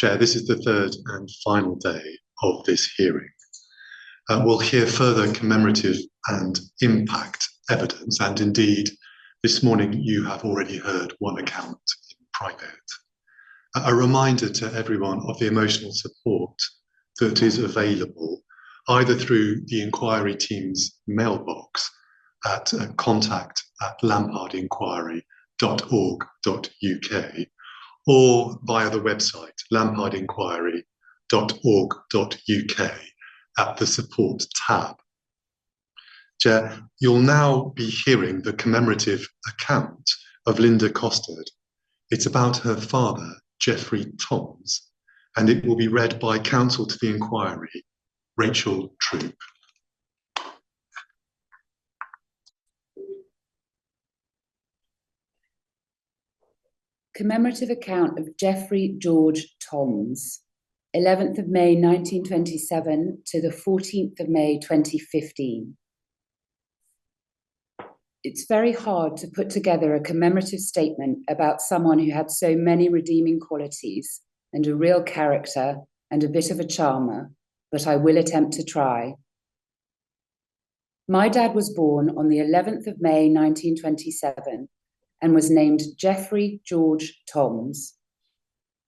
Chair, this is the third and final day of this hearing. We'll hear further commemorative and impact evidence, and indeed, this morning you have already heard one account in private. A reminder to everyone of the emotional support that is available either through the inquiry team's mailbox at contact@lampardinquiry.org.uk or via the website lampardinquiry.org.uk at the support tab. Chair, you'll now be hearing the commemorative account of Linda Costard. It's about her father, Geoffrey Toms, and it will be read by counsel to the inquiry, Rachel Troop. Commemorative account of Geoffrey George Toms, 11th of May 1927 to the 14th of May 2015. It's very hard to put together a commemorative statement about someone who had so many redeeming qualities and a real character and a bit of a charmer, but I will attempt to try. My dad was born on the 11th of May 1927 and was named Geoffrey George Toms.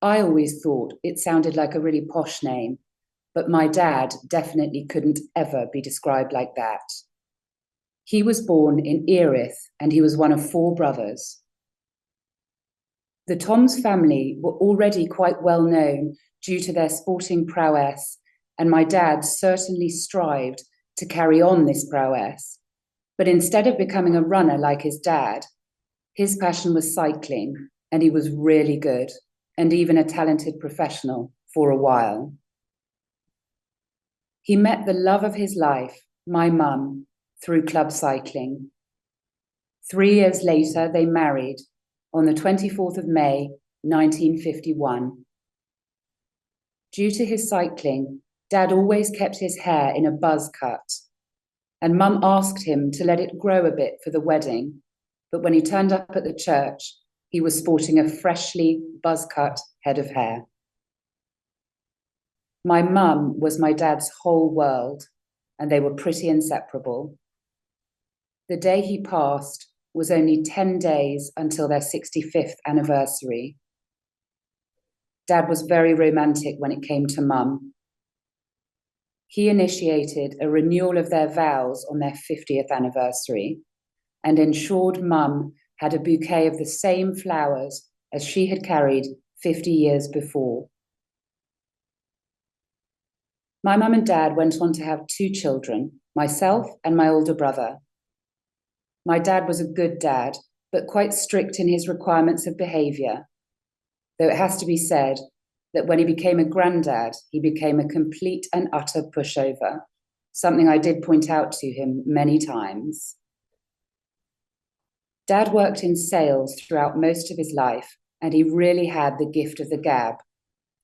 I always thought it sounded like a really posh name, but my dad definitely couldn't ever be described like that. He was born in Erith and he was one of 4 brothers. The Toms family were already quite well known due to their sporting prowess, and my dad certainly strived to carry on this prowess. But instead of becoming a runner like his dad, his passion was cycling, and he was really good, and even a talented professional for a while. He met the love of his life, my mum, through club cycling. 3 years later, they married on the 24th of May, 1951. Due to his cycling, Dad always kept his hair in a buzz cut, and Mum asked him to let it grow a bit for the wedding, but when he turned up at the church, he was sporting a freshly buzz-cut head of hair. My mum was my dad's whole world, and they were pretty inseparable. The day he passed was only 10 days until their 65th anniversary. Dad was very romantic when it came to Mum. He initiated a renewal of their vows on their 50th anniversary and ensured Mum had a bouquet of the same flowers as she had carried 50 years before. My mum and dad went on to have 2 children, myself and my older brother. My dad was a good dad, but quite strict in his requirements of behaviour, though it has to be said that when he became a granddad, he became a complete and utter pushover, something I did point out to him many times. Dad worked in sales throughout most of his life, and he really had the gift of the gab.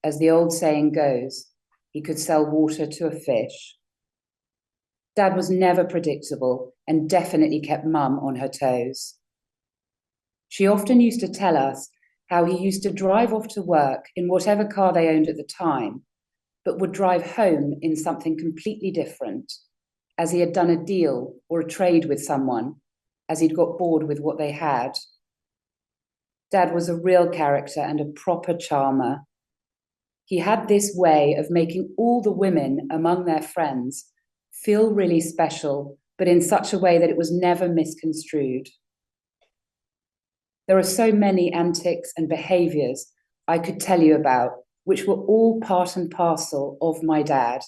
As the old saying goes, he could sell water to a fish. Dad was never predictable and definitely kept Mum on her toes. She often used to tell us how he used to drive off to work in whatever car they owned at the time, but would drive home in something completely different, as he had done a deal or a trade with someone, as he'd got bored with what they had. Dad was a real character and a proper charmer. He had this way of making all the women among their friends feel really special, but in such a way that it was never misconstrued. There are so many antics and behaviours I could tell you about, which were all part and parcel of my dad.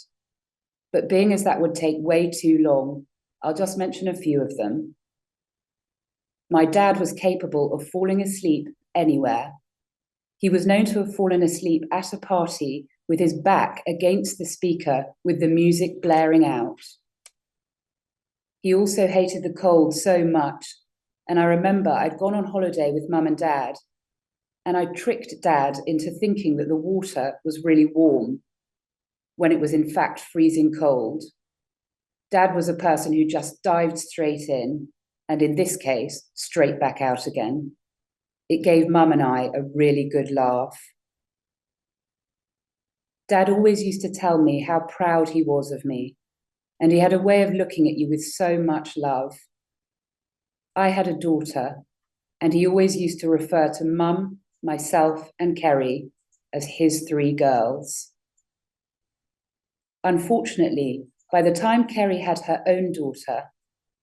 But being as that would take way too long, I'll just mention a few of them. My dad was capable of falling asleep anywhere. He was known to have fallen asleep at a party with his back against the speaker with the music blaring out. He also hated the cold so much, and I remember I'd gone on holiday with Mum and Dad, and I tricked Dad into thinking that the water was really warm when it was in fact freezing cold. Dad was a person who just dived straight in, and in this case, straight back out again. It gave Mum and I a really good laugh. Dad always used to tell me how proud he was of me, and he had a way of looking at you with so much love. I had a daughter, and he always used to refer to Mum, myself, and Kerry as his three girls. Unfortunately, by the time Kerry had her own daughter,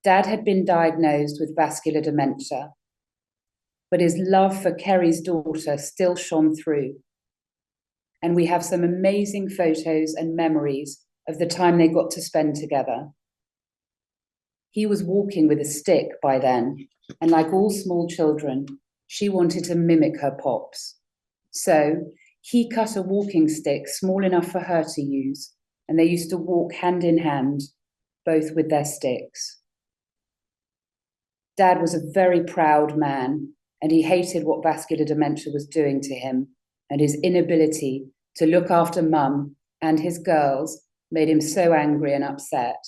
Dad had been diagnosed with vascular dementia, but his love for Kerry's daughter still shone through. And we have some amazing photos and memories of the time they got to spend together. He was walking with a stick by then, and like all small children, she wanted to mimic her pops. So he cut a walking stick small enough for her to use, and they used to walk hand in hand, both with their sticks. Dad was a very proud man, and he hated what vascular dementia was doing to him, and his inability to look after Mum and his girls made him so angry and upset.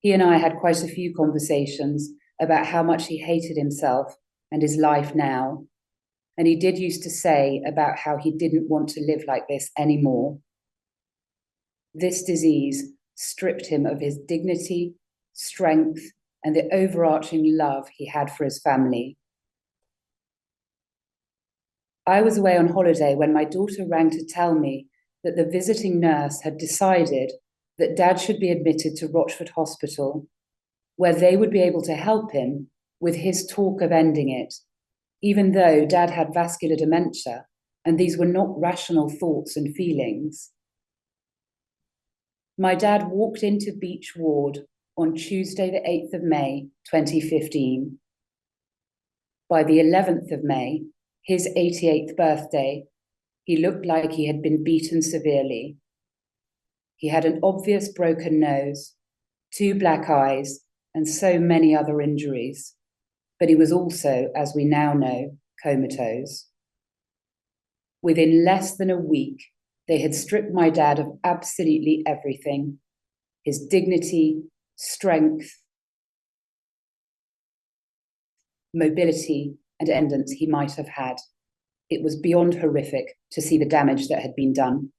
He and I had quite a few conversations about how much he hated himself and his life now. And he did used to say about how he didn't want to live like this anymore. This disease stripped him of his dignity, strength, and the overarching love he had for his family. I was away on holiday when my daughter rang to tell me that the visiting nurse had decided that Dad should be admitted to Rochford Hospital, where they would be able to help him with his talk of ending it, even though Dad had vascular dementia, and these were not rational thoughts and feelings. My dad walked into Beech Ward on Tuesday, the 8th of May, 2015. By the 11th of May, his 88th birthday, he looked like he had been beaten severely. He had an obvious broken nose, 2 black eyes, and so many other injuries. But he was also, as we now know, comatose. Within less than a week, they had stripped my dad of absolutely everything: his dignity, strength, mobility, and independence he might have had. It was beyond horrific to see the damage that had been done.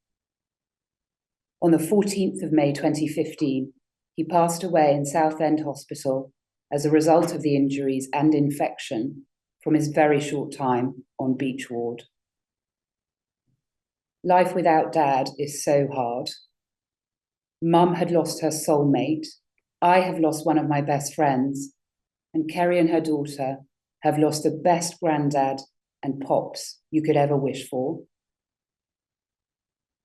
On the 14th of May 2015, he passed away in Southend Hospital as a result of the injuries and infection from his very short time on Beech Ward. Life without Dad is so hard. Mum had lost her soulmate, I have lost one of my best friends, and Kerry and her daughter have lost the best granddad and pops you could ever wish for.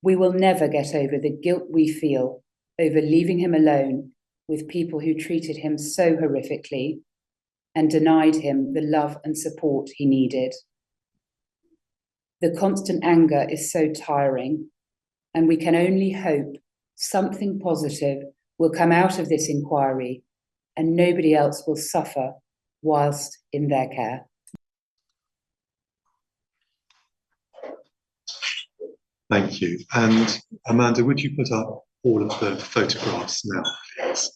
We will never get over the guilt we feel over leaving him alone with people who treated him so horrifically and denied him the love and support he needed. The constant anger is so tiring, and we can only hope something positive will come out of this inquiry and nobody else will suffer whilst in their care. Thank you. And Amanda, would you put up all of the photographs now, please?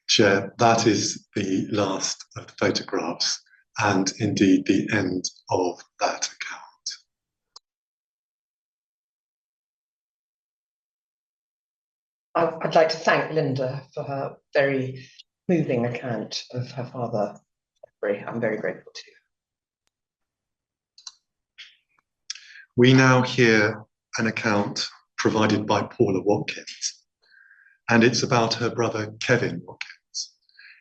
Chair, that is the last of the photographs and indeed the end of that account. I'd like to thank Linda for her very moving account of her father. I'm very grateful to you. We now hear an account provided by Paula Watkins, and it's about her brother Kevin Watkins.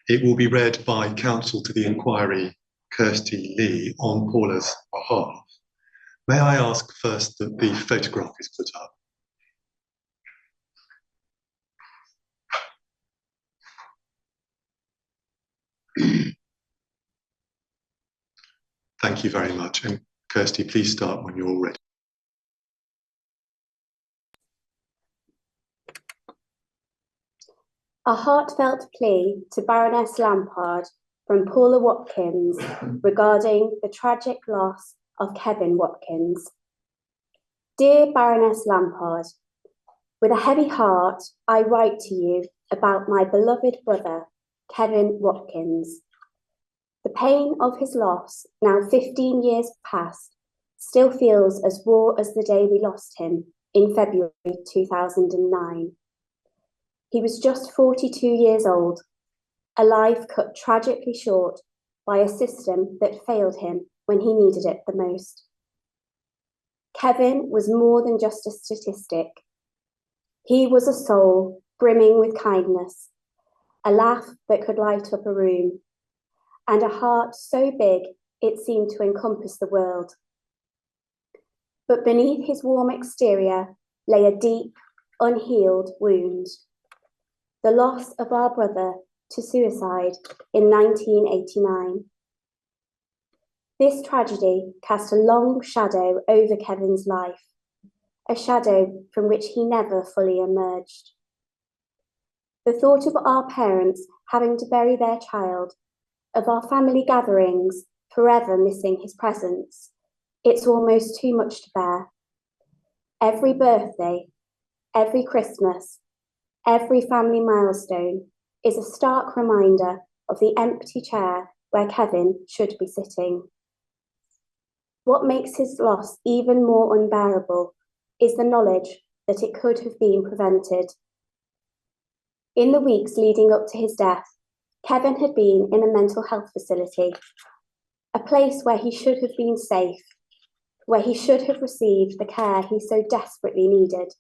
It will be read by counsel to the inquiry, Kirsty Lee, on Paula's behalf. May I ask first that the photograph is put up? Thank you very much. And Kirsty, please start when you're ready. A heartfelt plea to Baroness Lampard from Paula Watkins regarding the tragic loss of Kevin Watkins. Dear Baroness Lampard, with a heavy heart, I write to you about my beloved brother, Kevin Watkins. The pain of his loss, now 15 years past, still feels as raw as the day we lost him in February 2009. He was just 42 years old, a life cut tragically short by a system that failed him when he needed it the most. Kevin was more than just a statistic. He was a soul brimming with kindness, a laugh that could light up a room, and a heart so big it seemed to encompass the world. But beneath his warm exterior lay a deep, unhealed wound. The loss of our brother to suicide in 1989. This tragedy cast a long shadow over Kevin's life, a shadow from which he never fully emerged. The thought of our parents having to bury their child, of our family gatherings forever missing his presence, it's almost too much to bear. Every birthday, every Christmas, every family milestone is a stark reminder of the empty chair where Kevin should be sitting. What makes his loss even more unbearable is the knowledge that it could have been prevented. In the weeks leading up to his death, Kevin had been in a mental health facility, a place where he should have been safe, where he should have received the care he so desperately needed.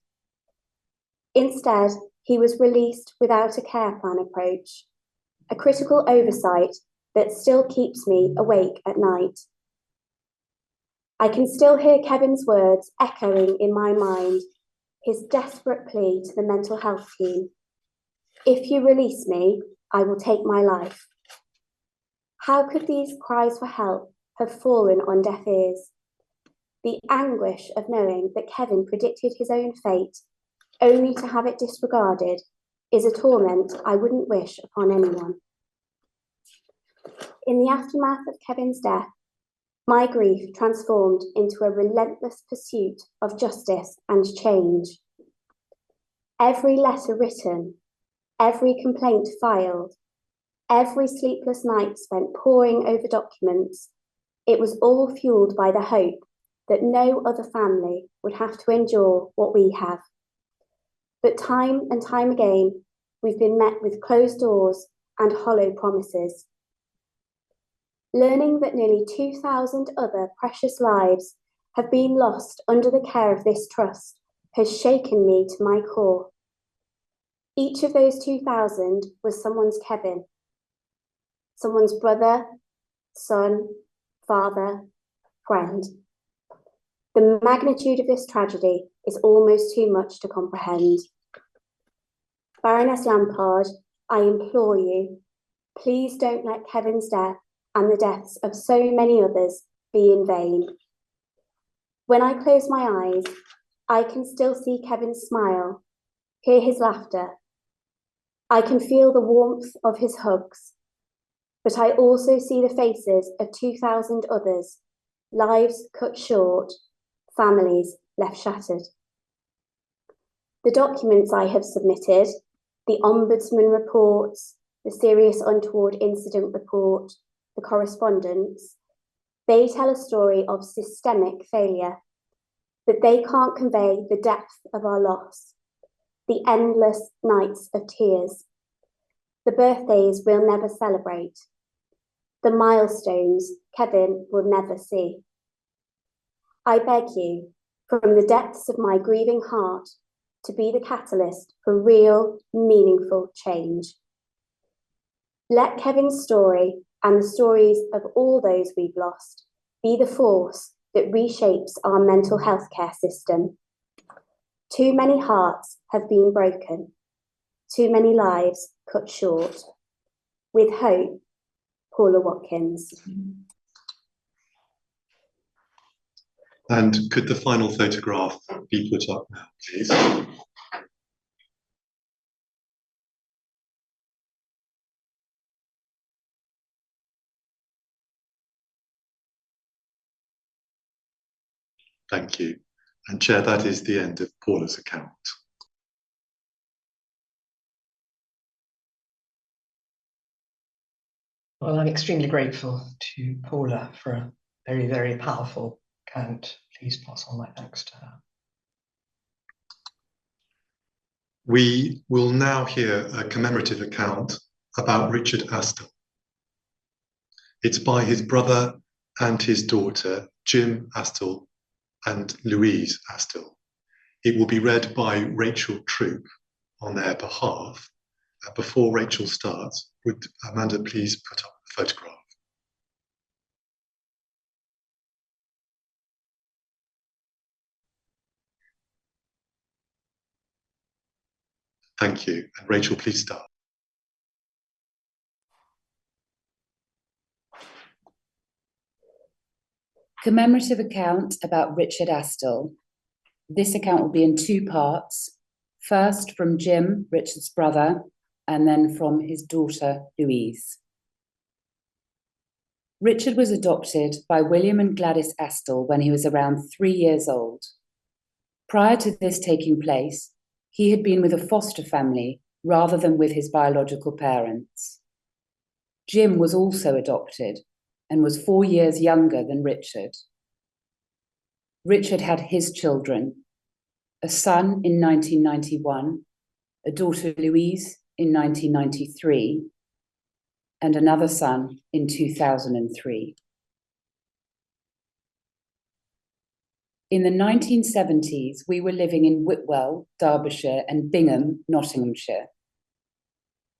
Instead, he was released without a care plan approach, a critical oversight that still keeps me awake at night. I can still hear Kevin's words echoing in my mind, his desperate plea to the mental health team. If you release me, I will take my life. How could these cries for help have fallen on deaf ears? The anguish of knowing that Kevin predicted his own fate, only to have it disregarded, is a torment I wouldn't wish upon anyone. In the aftermath of Kevin's death, my grief transformed into a relentless pursuit of justice and change. Every letter written, every complaint filed, every sleepless night spent poring over documents, it was all fueled by the hope that no other family would have to endure what we have. But time and time again, we've been met with closed doors and hollow promises. Learning that nearly 2,000 other precious lives have been lost under the care of this trust has shaken me to my core. Each of those 2,000 was someone's Kevin, someone's brother, son, father, friend. The magnitude of this tragedy is almost too much to comprehend. Baroness Lampard, I implore you, please don't let Kevin's death and the deaths of so many others be in vain. When I close my eyes, I can still see Kevin's smile, hear his laughter. I can feel the warmth of his hugs, but I also see the faces of 2,000 others, lives cut short, families left shattered. The documents I have submitted, the Ombudsman reports, the Serious Untoward Incident report, the correspondence, they tell a story of systemic failure, but they can't convey the depth of our loss, the endless nights of tears, the birthdays we'll never celebrate, the milestones Kevin will never see. I beg you, from the depths of my grieving heart, to be the catalyst for real, meaningful change. Let Kevin's story and the stories of all those we've lost be the force that reshapes our mental health care system. Too many hearts have been broken, too many lives cut short. With hope, Paula Watkins. And could the final photograph be put up now, please? Thank you. And Chair, that is the end of Paula's account. Well, I'm extremely grateful to Paula for a very, very powerful account. Please pass on my thanks to her. We will now hear a commemorative account about Richard Astle. It's by his brother and his daughter, Jim Astle and Louise Astle. It will be read by Rachel Troop on their behalf. Before Rachel starts, would Amanda please put up the photograph? Thank you. And Rachel, please start. Commemorative account about Richard Astle. This account will be in two parts. First from Jim, Richard's brother, and then from his daughter, Louise. Richard was adopted by William and Gladys Astle when he was around 3 years old. Prior to this taking place, he had been with a foster family rather than with his biological parents. Jim was also adopted and was 4 years younger than Richard. Richard had his children, a son in 1991, a daughter Louise in 1993, and another son in 2003. In the 1970s, we were living in Whitwell, Derbyshire, and Bingham, Nottinghamshire.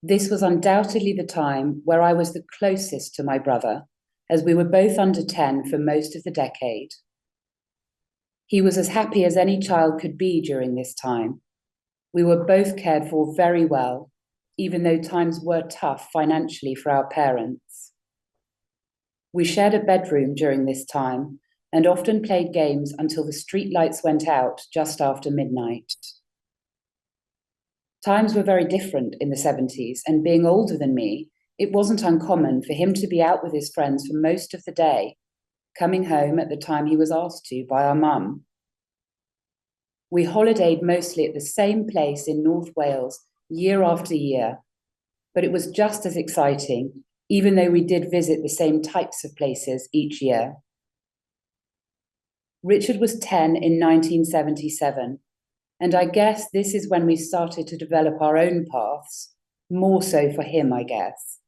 This was undoubtedly the time where I was the closest to my brother, as we were both under 10 for most of the decade. He was as happy as any child could be during this time. We were both cared for very well, even though times were tough financially for our parents. We shared a bedroom during this time and often played games until the street lights went out just after midnight. Times were very different in the 70s, and being older than me, it wasn't uncommon for him to be out with his friends for most of the day, coming home at the time he was asked to by our mum. We holidayed mostly at the same place in North Wales year after year, but it was just as exciting, even though we did visit the same types of places each year. Richard was 10 in 1977, and I guess this is when we started to develop our own paths, more so for him, I guess.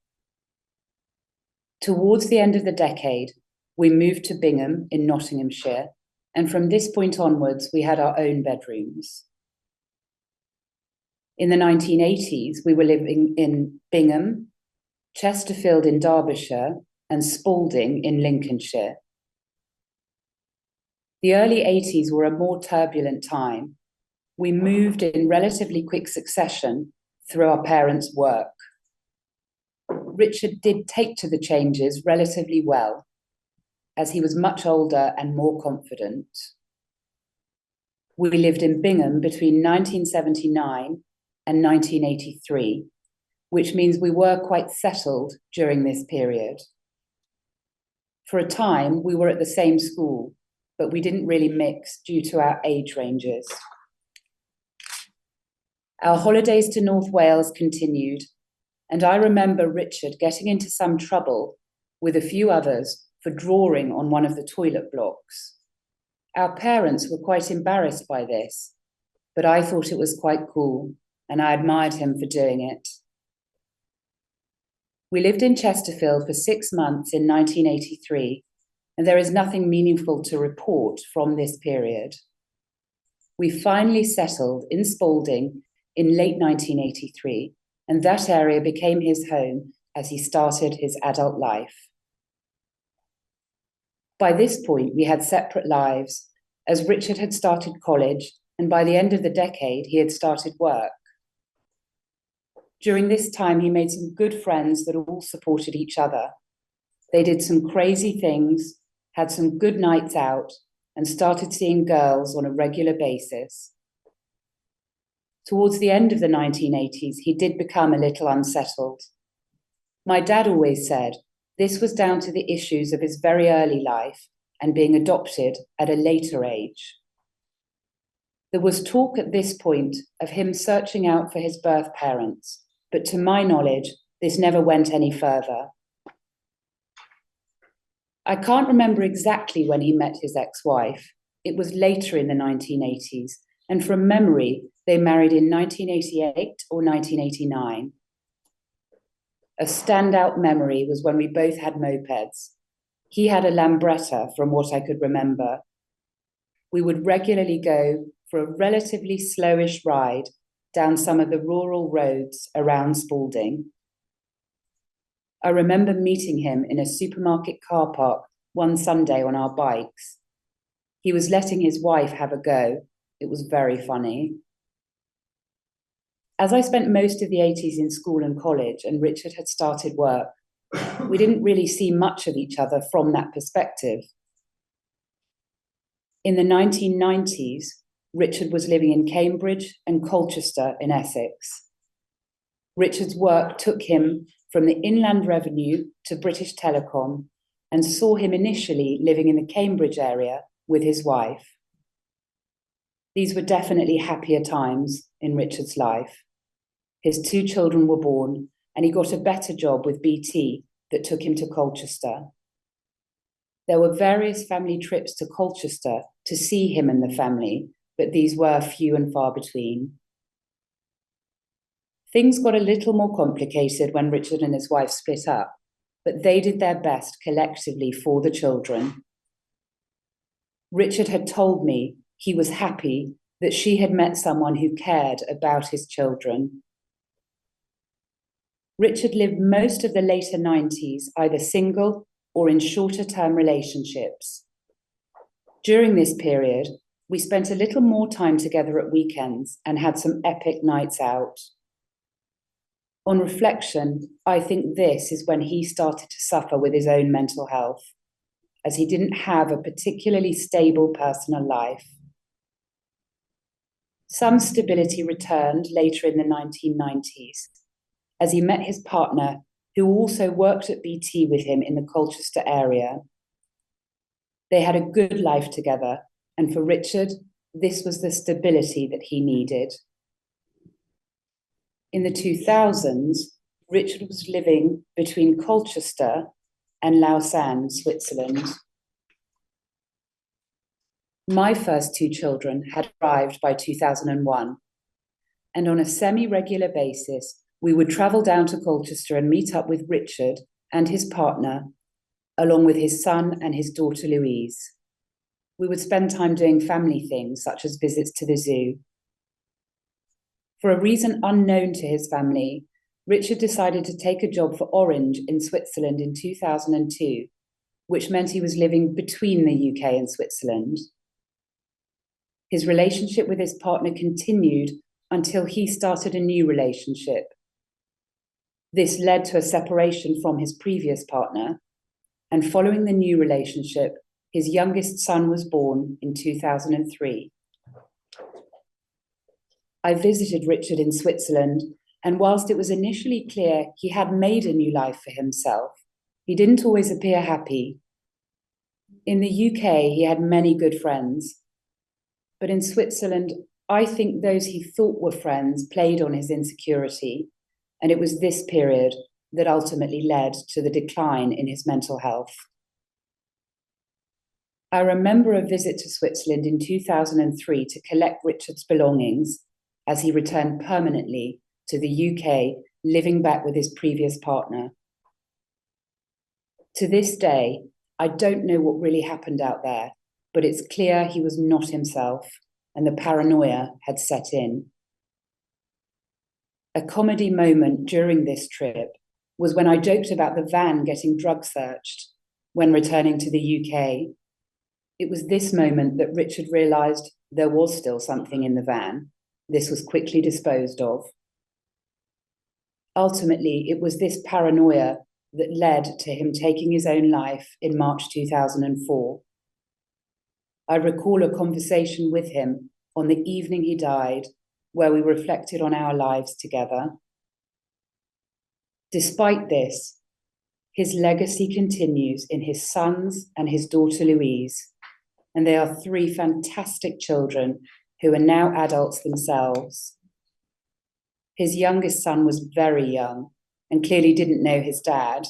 Towards the end of the decade, we moved to Bingham in Nottinghamshire, and from this point onwards, we had our own bedrooms. In the 1980s, we were living in Bingham, Chesterfield in Derbyshire, and Spalding in Lincolnshire. The early 80s were a more turbulent time. We moved in relatively quick succession through our parents' work. Richard did take to the changes relatively well, as he was much older and more confident. We lived in Bingham between 1979 and 1983, which means we were quite settled during this period. For a time, we were at the same school, but we didn't really mix due to our age ranges. Our holidays to North Wales continued, and I remember Richard getting into some trouble with a few others for drawing on one of the toilet blocks. Our parents were quite embarrassed by this, but I thought it was quite cool, and I admired him for doing it. We lived in Chesterfield for 6 months in 1983, and there is nothing meaningful to report from this period. We finally settled in Spalding in late 1983, and that area became his home as he started his adult life. By this point, we had separate lives, as Richard had started college, and by the end of the decade, he had started work. During this time, he made some good friends that all supported each other. They did some crazy things, had some good nights out, and started seeing girls on a regular basis. Towards the end of the 1980s, he did become a little unsettled. My dad always said this was down to the issues of his very early life and being adopted at a later age. There was talk at this point of him searching out for his birth parents, but to my knowledge, this never went any further. I can't remember exactly when he met his ex-wife. It was later in the 1980s, and from memory, they married in 1988 or 1989. A standout memory was when we both had mopeds. He had a Lambretta, from what I could remember. We would regularly go for a relatively slowish ride down some of the rural roads around Spalding. I remember meeting him in a supermarket car park one Sunday on our bikes. He was letting his wife have a go. It was very funny. As I spent most of the 80s in school and college and Richard had started work, we didn't really see much of each other from that perspective. In the 1990s, Richard was living in Cambridge and Colchester in Essex. Richard's work took him from the Inland Revenue to British Telecom and saw him initially living in the Cambridge area with his wife. These were definitely happier times in Richard's life. His 2 children were born, and he got a better job with BT that took him to Colchester. There were various family trips to Colchester to see him and the family, but these were few and far between. Things got a little more complicated when Richard and his wife split up, but they did their best collectively for the children. Richard had told me he was happy that she had met someone who cared about his children. Richard lived most of the later 90s either single or in shorter-term relationships. During this period, we spent a little more time together at weekends and had some epic nights out. On reflection, I think this is when he started to suffer with his own mental health, as he didn't have a particularly stable personal life. Some stability returned later in the 1990s, as he met his partner, who also worked at BT with him in the Colchester area. They had a good life together, and for Richard, this was the stability that he needed. In the 2000s, Richard was living between Colchester and Lausanne, Switzerland. My first 2 children had arrived by 2001, and on a semi-regular basis, we would travel down to Colchester and meet up with Richard and his partner, along with his son and his daughter Louise. We would spend time doing family things, such as visits to the zoo. For a reason unknown to his family, Richard decided to take a job for Orange in Switzerland in 2002, which meant he was living between the UK and Switzerland. His relationship with his partner continued until he started a new relationship. This led to a separation from his previous partner, and following the new relationship, his youngest son was born in 2003. I visited Richard in Switzerland, and whilst it was initially clear he had made a new life for himself, he didn't always appear happy. In the UK, he had many good friends, but in Switzerland, I think those he thought were friends played on his insecurity, and it was this period that ultimately led to the decline in his mental health. I remember a visit to Switzerland in 2003 to collect Richard's belongings as he returned permanently to the UK, living back with his previous partner. To this day, I don't know what really happened out there, but it's clear he was not himself and the paranoia had set in. A comedy moment during this trip was when I joked about the van getting drug searched when returning to the UK. It was this moment that Richard realised there was still something in the van. This was quickly disposed of. Ultimately, it was this paranoia that led to him taking his own life in March 2004. I recall a conversation with him on the evening he died, where we reflected on our lives together. Despite this, his legacy continues in his sons and his daughter Louise, and they are three fantastic children who are now adults themselves. His youngest son was very young and clearly didn't know his dad,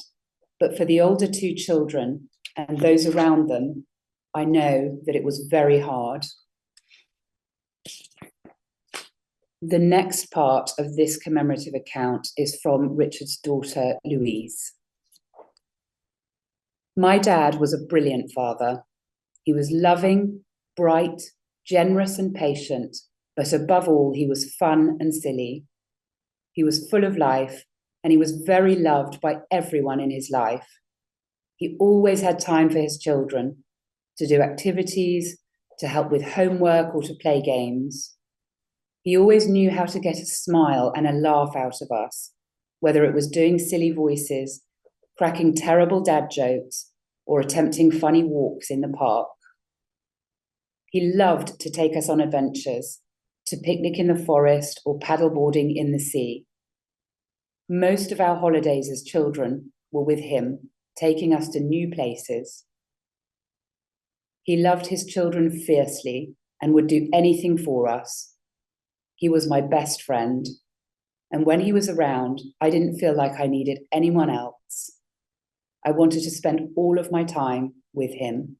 but for the older two children and those around them, I know that it was very hard. The next part of this commemorative account is from Richard's daughter, Louise. My dad was a brilliant father. He was loving, bright, generous and patient, but above all, he was fun and silly. He was full of life, and he was very loved by everyone in his life. He always had time for his children, to do activities, to help with homework or to play games. He always knew how to get a smile and a laugh out of us, whether it was doing silly voices, cracking terrible dad jokes, or attempting funny walks in the park. He loved to take us on adventures, to picnic in the forest or paddleboarding in the sea. Most of our holidays as children were with him, taking us to new places. He loved his children fiercely and would do anything for us. He was my best friend, and when he was around, I didn't feel like I needed anyone else. I wanted to spend all of my time with him.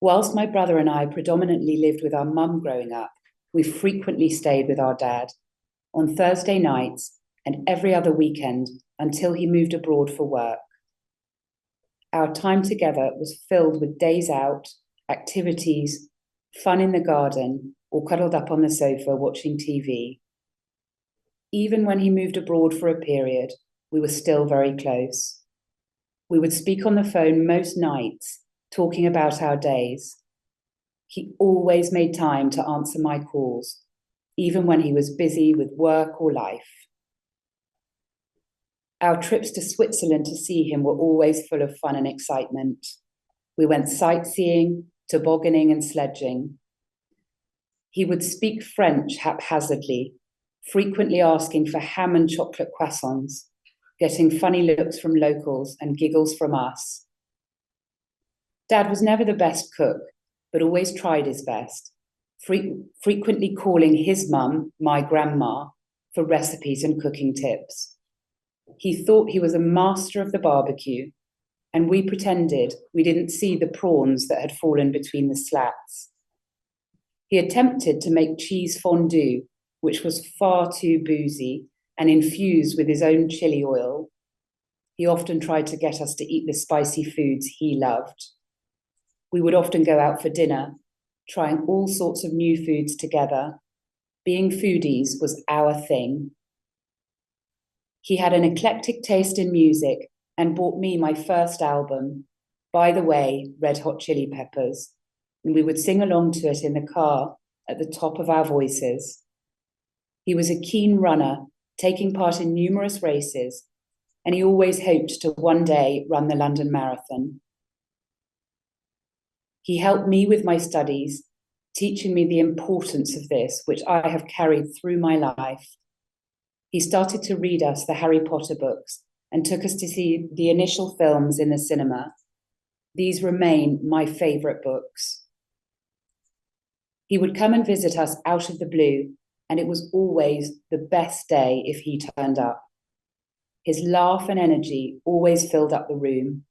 Whilst my brother and I predominantly lived with our mum growing up, we frequently stayed with our dad on Thursday nights and every other weekend until he moved abroad for work. Our time together was filled with days out, activities, fun in the garden, or cuddled up on the sofa watching TV. Even when he moved abroad for a period, we were still very close. We would speak on the phone most nights, talking about our days. He always made time to answer my calls, even when he was busy with work or life. Our trips to Switzerland to see him were always full of fun and excitement. We went sightseeing, tobogganing and sledging. He would speak French haphazardly, frequently asking for ham and chocolate croissants, getting funny looks from locals and giggles from us. Dad was never the best cook, but always tried his best, frequently calling his mum, my grandma, for recipes and cooking tips. He thought he was a master of the barbecue, and we pretended we didn't see the prawns that had fallen between the slats. He attempted to make cheese fondue, which was far too boozy and infused with his own chili oil. He often tried to get us to eat the spicy foods he loved. We would often go out for dinner, trying all sorts of new foods together. Being foodies was our thing. He had an eclectic taste in music and bought me my first album, By the Way, Red Hot Chili Peppers, and we would sing along to it in the car at the top of our voices. He was a keen runner, taking part in numerous races, and he always hoped to one day run the London Marathon. He helped me with my studies, teaching me the importance of this, which I have carried through my life. He started to read us the Harry Potter books and took us to see the initial films in the cinema. These remain my favourite books. He would come and visit us out of the blue, and it was always the best day if he turned up. His laugh and energy always filled up the room.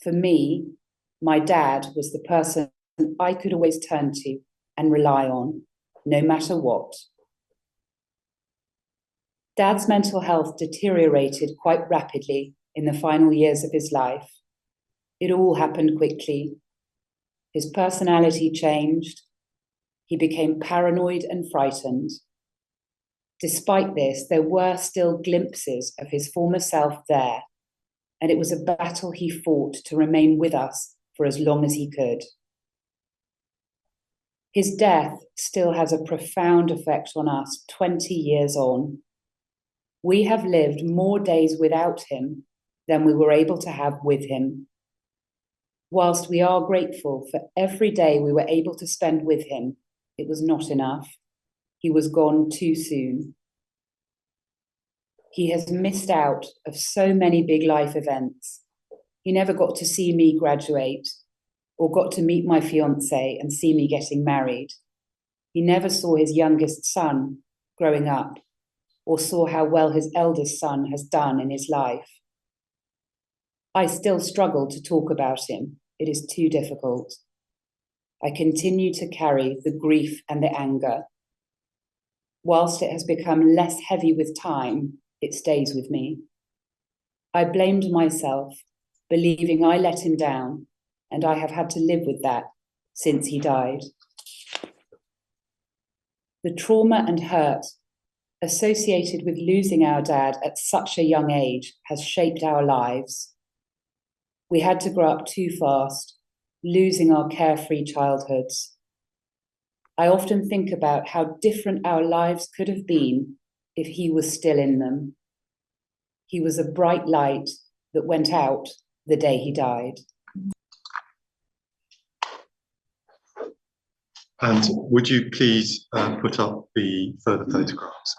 For me, my dad was the person I could always turn to and rely on, no matter what. Dad's mental health deteriorated quite rapidly in the final years of his life. It all happened quickly. His personality changed. He became paranoid and frightened. Despite this, there were still glimpses of his former self there, and it was a battle he fought to remain with us for as long as he could. His death still has a profound effect on us 20 years on. We have lived more days without him than we were able to have with him. Whilst we are grateful for every day we were able to spend with him, it was not enough. He was gone too soon. He has missed out of so many big life events. He never got to see me graduate or got to meet my fiancé and see me getting married. He never saw his youngest son growing up or saw how well his eldest son has done in his life. I still struggle to talk about him. It is too difficult. I continue to carry the grief and the anger. Whilst it has become less heavy with time, it stays with me. I blamed myself, believing I let him down, and I have had to live with that since he died. The trauma and hurt associated with losing our dad at such a young age has shaped our lives. We had to grow up too fast, losing our carefree childhoods. I often think about how different our lives could have been if he was still in them. He was a bright light that went out the day he died. And would you please put up the further photographs?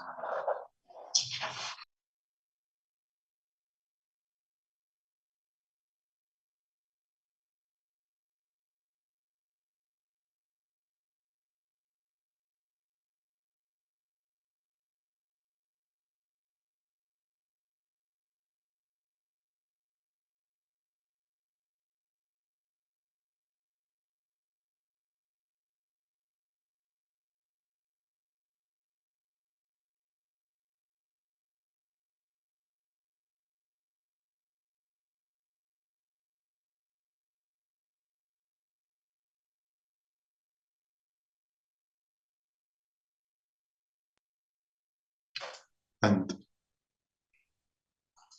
And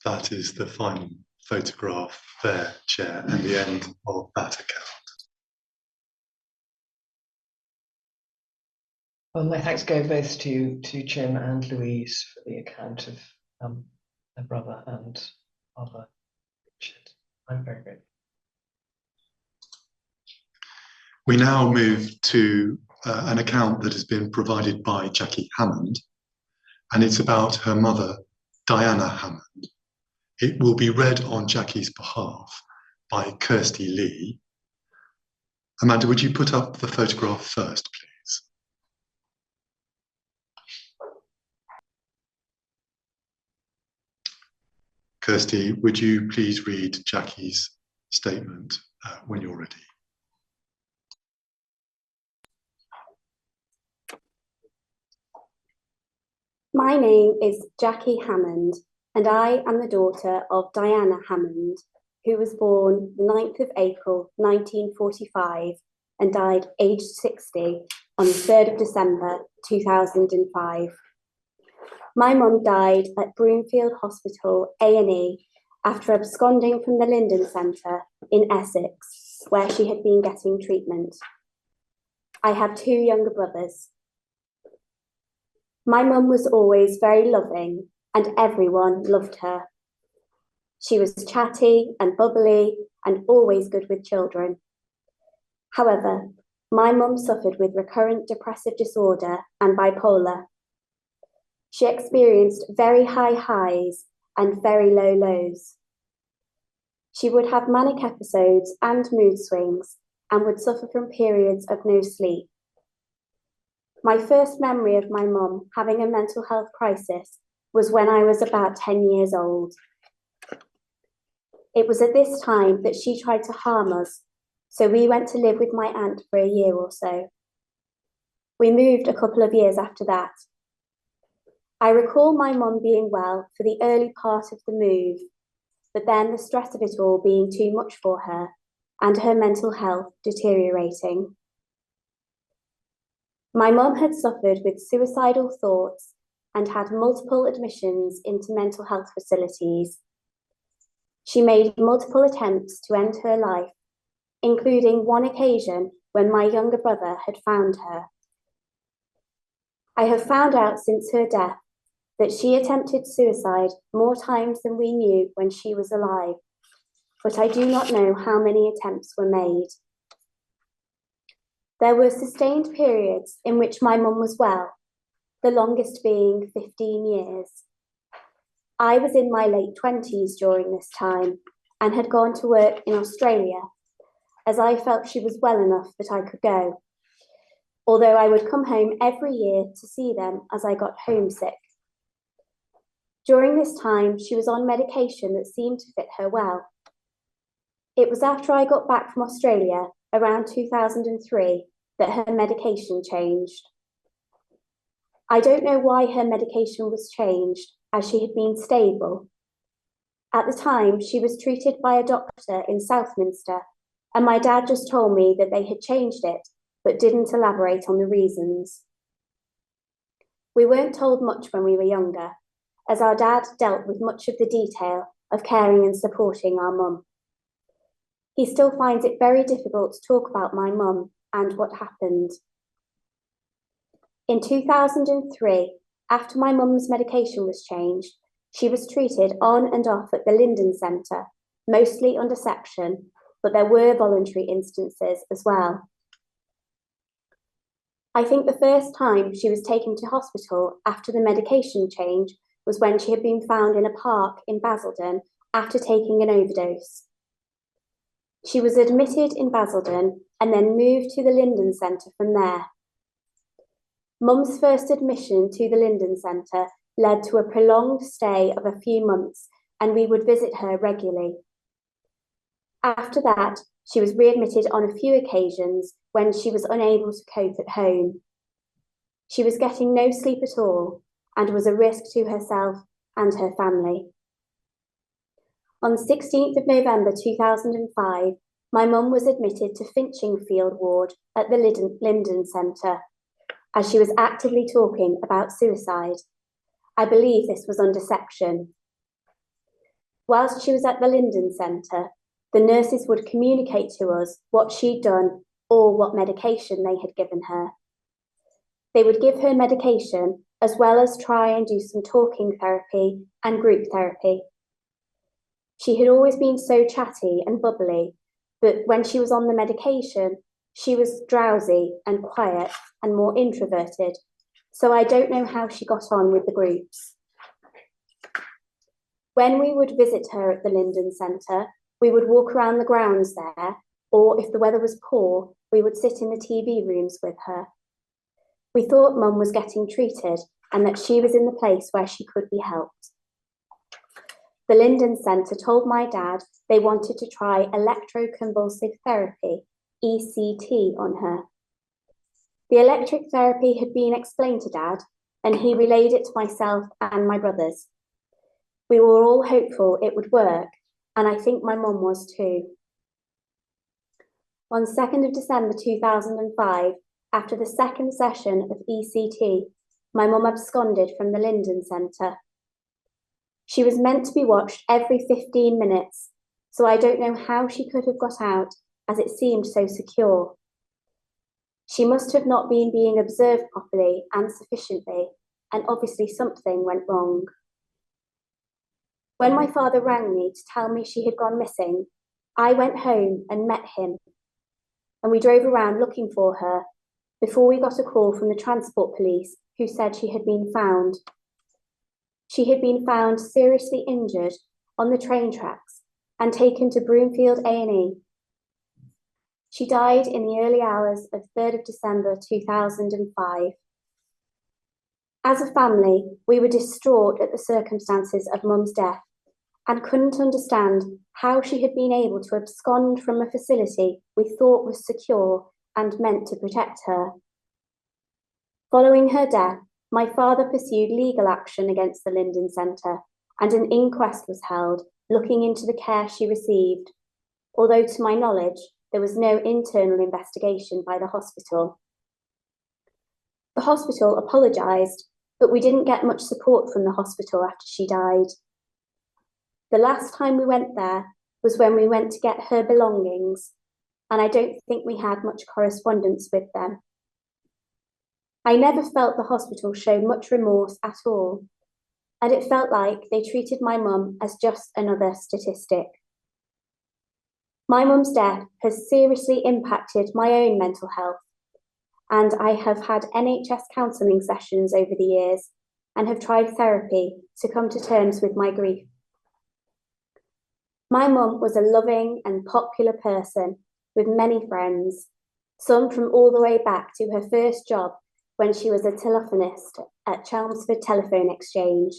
that is the final photograph there, Chair, and the end of that account. Well, my thanks go both to Jim and Louise for the account of their brother and father, Richard. I'm very grateful. We now move to an account that has been provided by Jackie Hammond, and it's about her mother, Diana Hammond. It will be read on Jackie's behalf by Kirsty Lee. Amanda, would you put up the photograph first, please? Kirsty, would you please read Jackie's statement when you're ready? My name is Jackie Hammond, and I am the daughter of Diana Hammond, who was born the 9th of April 1945 and died aged 60 on the 3rd of December 2005. My mum died at Broomfield Hospital A&E after absconding from the Linden Centre in Essex, where she had been getting treatment. I have two younger brothers. My mum was always very loving and everyone loved her. She was chatty and bubbly and always good with children. However, my mum suffered with recurrent depressive disorder and bipolar. She experienced very high highs and very low lows. She would have manic episodes and mood swings and would suffer from periods of no sleep. My first memory of my mum having a mental health crisis was when I was about 10 years old. It was at this time that she tried to harm us, so we went to live with my aunt for a year or so. We moved a couple of years after that. I recall my mum being well for the early part of the move, but then the stress of it all being too much for her and her mental health deteriorating. My mum had suffered with suicidal thoughts and had multiple admissions into mental health facilities. She made multiple attempts to end her life, including one occasion when my younger brother had found her. I have found out since her death that she attempted suicide more times than we knew when she was alive. but I do not know how many attempts were made. There were sustained periods in which my mum was well, the longest being 15 years. I was in my late 20s during this time and had gone to work in Australia, as I felt she was well enough that I could go, although I would come home every year to see them as I got homesick. During this time, she was on medication that seemed to fit her well. It was after I got back from Australia around 2003 that her medication changed. I don't know why her medication was changed, as she had been stable. At the time, she was treated by a doctor in Southminster, and my dad just told me that they had changed it, but didn't elaborate on the reasons. We weren't told much when we were younger, as our dad dealt with much of the detail of caring and supporting our mum. He still finds it very difficult to talk about my mum and what happened. In 2003, after my mum's medication was changed, she was treated on and off at the Linden Centre, mostly under section, but there were voluntary instances as well. I think the first time she was taken to hospital after the medication change was when she had been found in a park in Basildon after taking an overdose. She was admitted in Basildon and then moved to the Linden Centre from there. Mum's first admission to the Linden Centre led to a prolonged stay of a few months, and we would visit her regularly. After that, she was readmitted on a few occasions when she was unable to cope at home. She was getting no sleep at all and was a risk to herself and her family. On 16th of November 2005, my mum was admitted to Finchingfield Ward at the Linden Centre, as she was actively talking about suicide. I believe this was under section. Whilst she was at the Linden Centre, the nurses would communicate to us what she'd done or what medication they had given her. They would give her medication as well as try and do some talking therapy and group therapy. She had always been so chatty and bubbly, but when she was on the medication, she was drowsy and quiet and more introverted, so I don't know how she got on with the groups. When we would visit her at the Linden Centre, we would walk around the grounds there, or if the weather was poor, we would sit in the TV rooms with her. We thought Mum was getting treated and that she was in the place where she could be helped. The Linden Centre told my dad they wanted to try electroconvulsive therapy, ECT, on her. The electric therapy had been explained to Dad, and he relayed it to myself and my brothers. We were all hopeful it would work, and I think my mum was too. On 2nd of December 2005, after the second session of ECT, my mum absconded from the Linden Centre. She was meant to be watched every 15 minutes, so I don't know how she could have got out, as it seemed so secure. She must have not been being observed properly and sufficiently, and obviously something went wrong. When my father rang me to tell me she had gone missing, I went home and met him, and we drove around looking for her before we got a call from the transport police who said she had been found. She had been found seriously injured on the train tracks and taken to Broomfield A&E. She died in the early hours of 3rd of December 2005. As a family, we were distraught at the circumstances of Mum's death and couldn't understand how she had been able to abscond from a facility we thought was secure and meant to protect her. Following her death, my father pursued legal action against the Linden Centre, and an inquest was held looking into the care she received, although to my knowledge, there was no internal investigation by the hospital. The hospital apologised, but we didn't get much support from the hospital after she died. The last time we went there was when we went to get her belongings, and I don't think we had much correspondence with them. I never felt the hospital show much remorse at all, and it felt like they treated my mum as just another statistic. My mum's death has seriously impacted my own mental health, and I have had NHS counselling sessions over the years and have tried therapy to come to terms with my grief. My mum was a loving and popular person with many friends, some from all the way back to her first job when she was a telephonist at Chelmsford Telephone Exchange.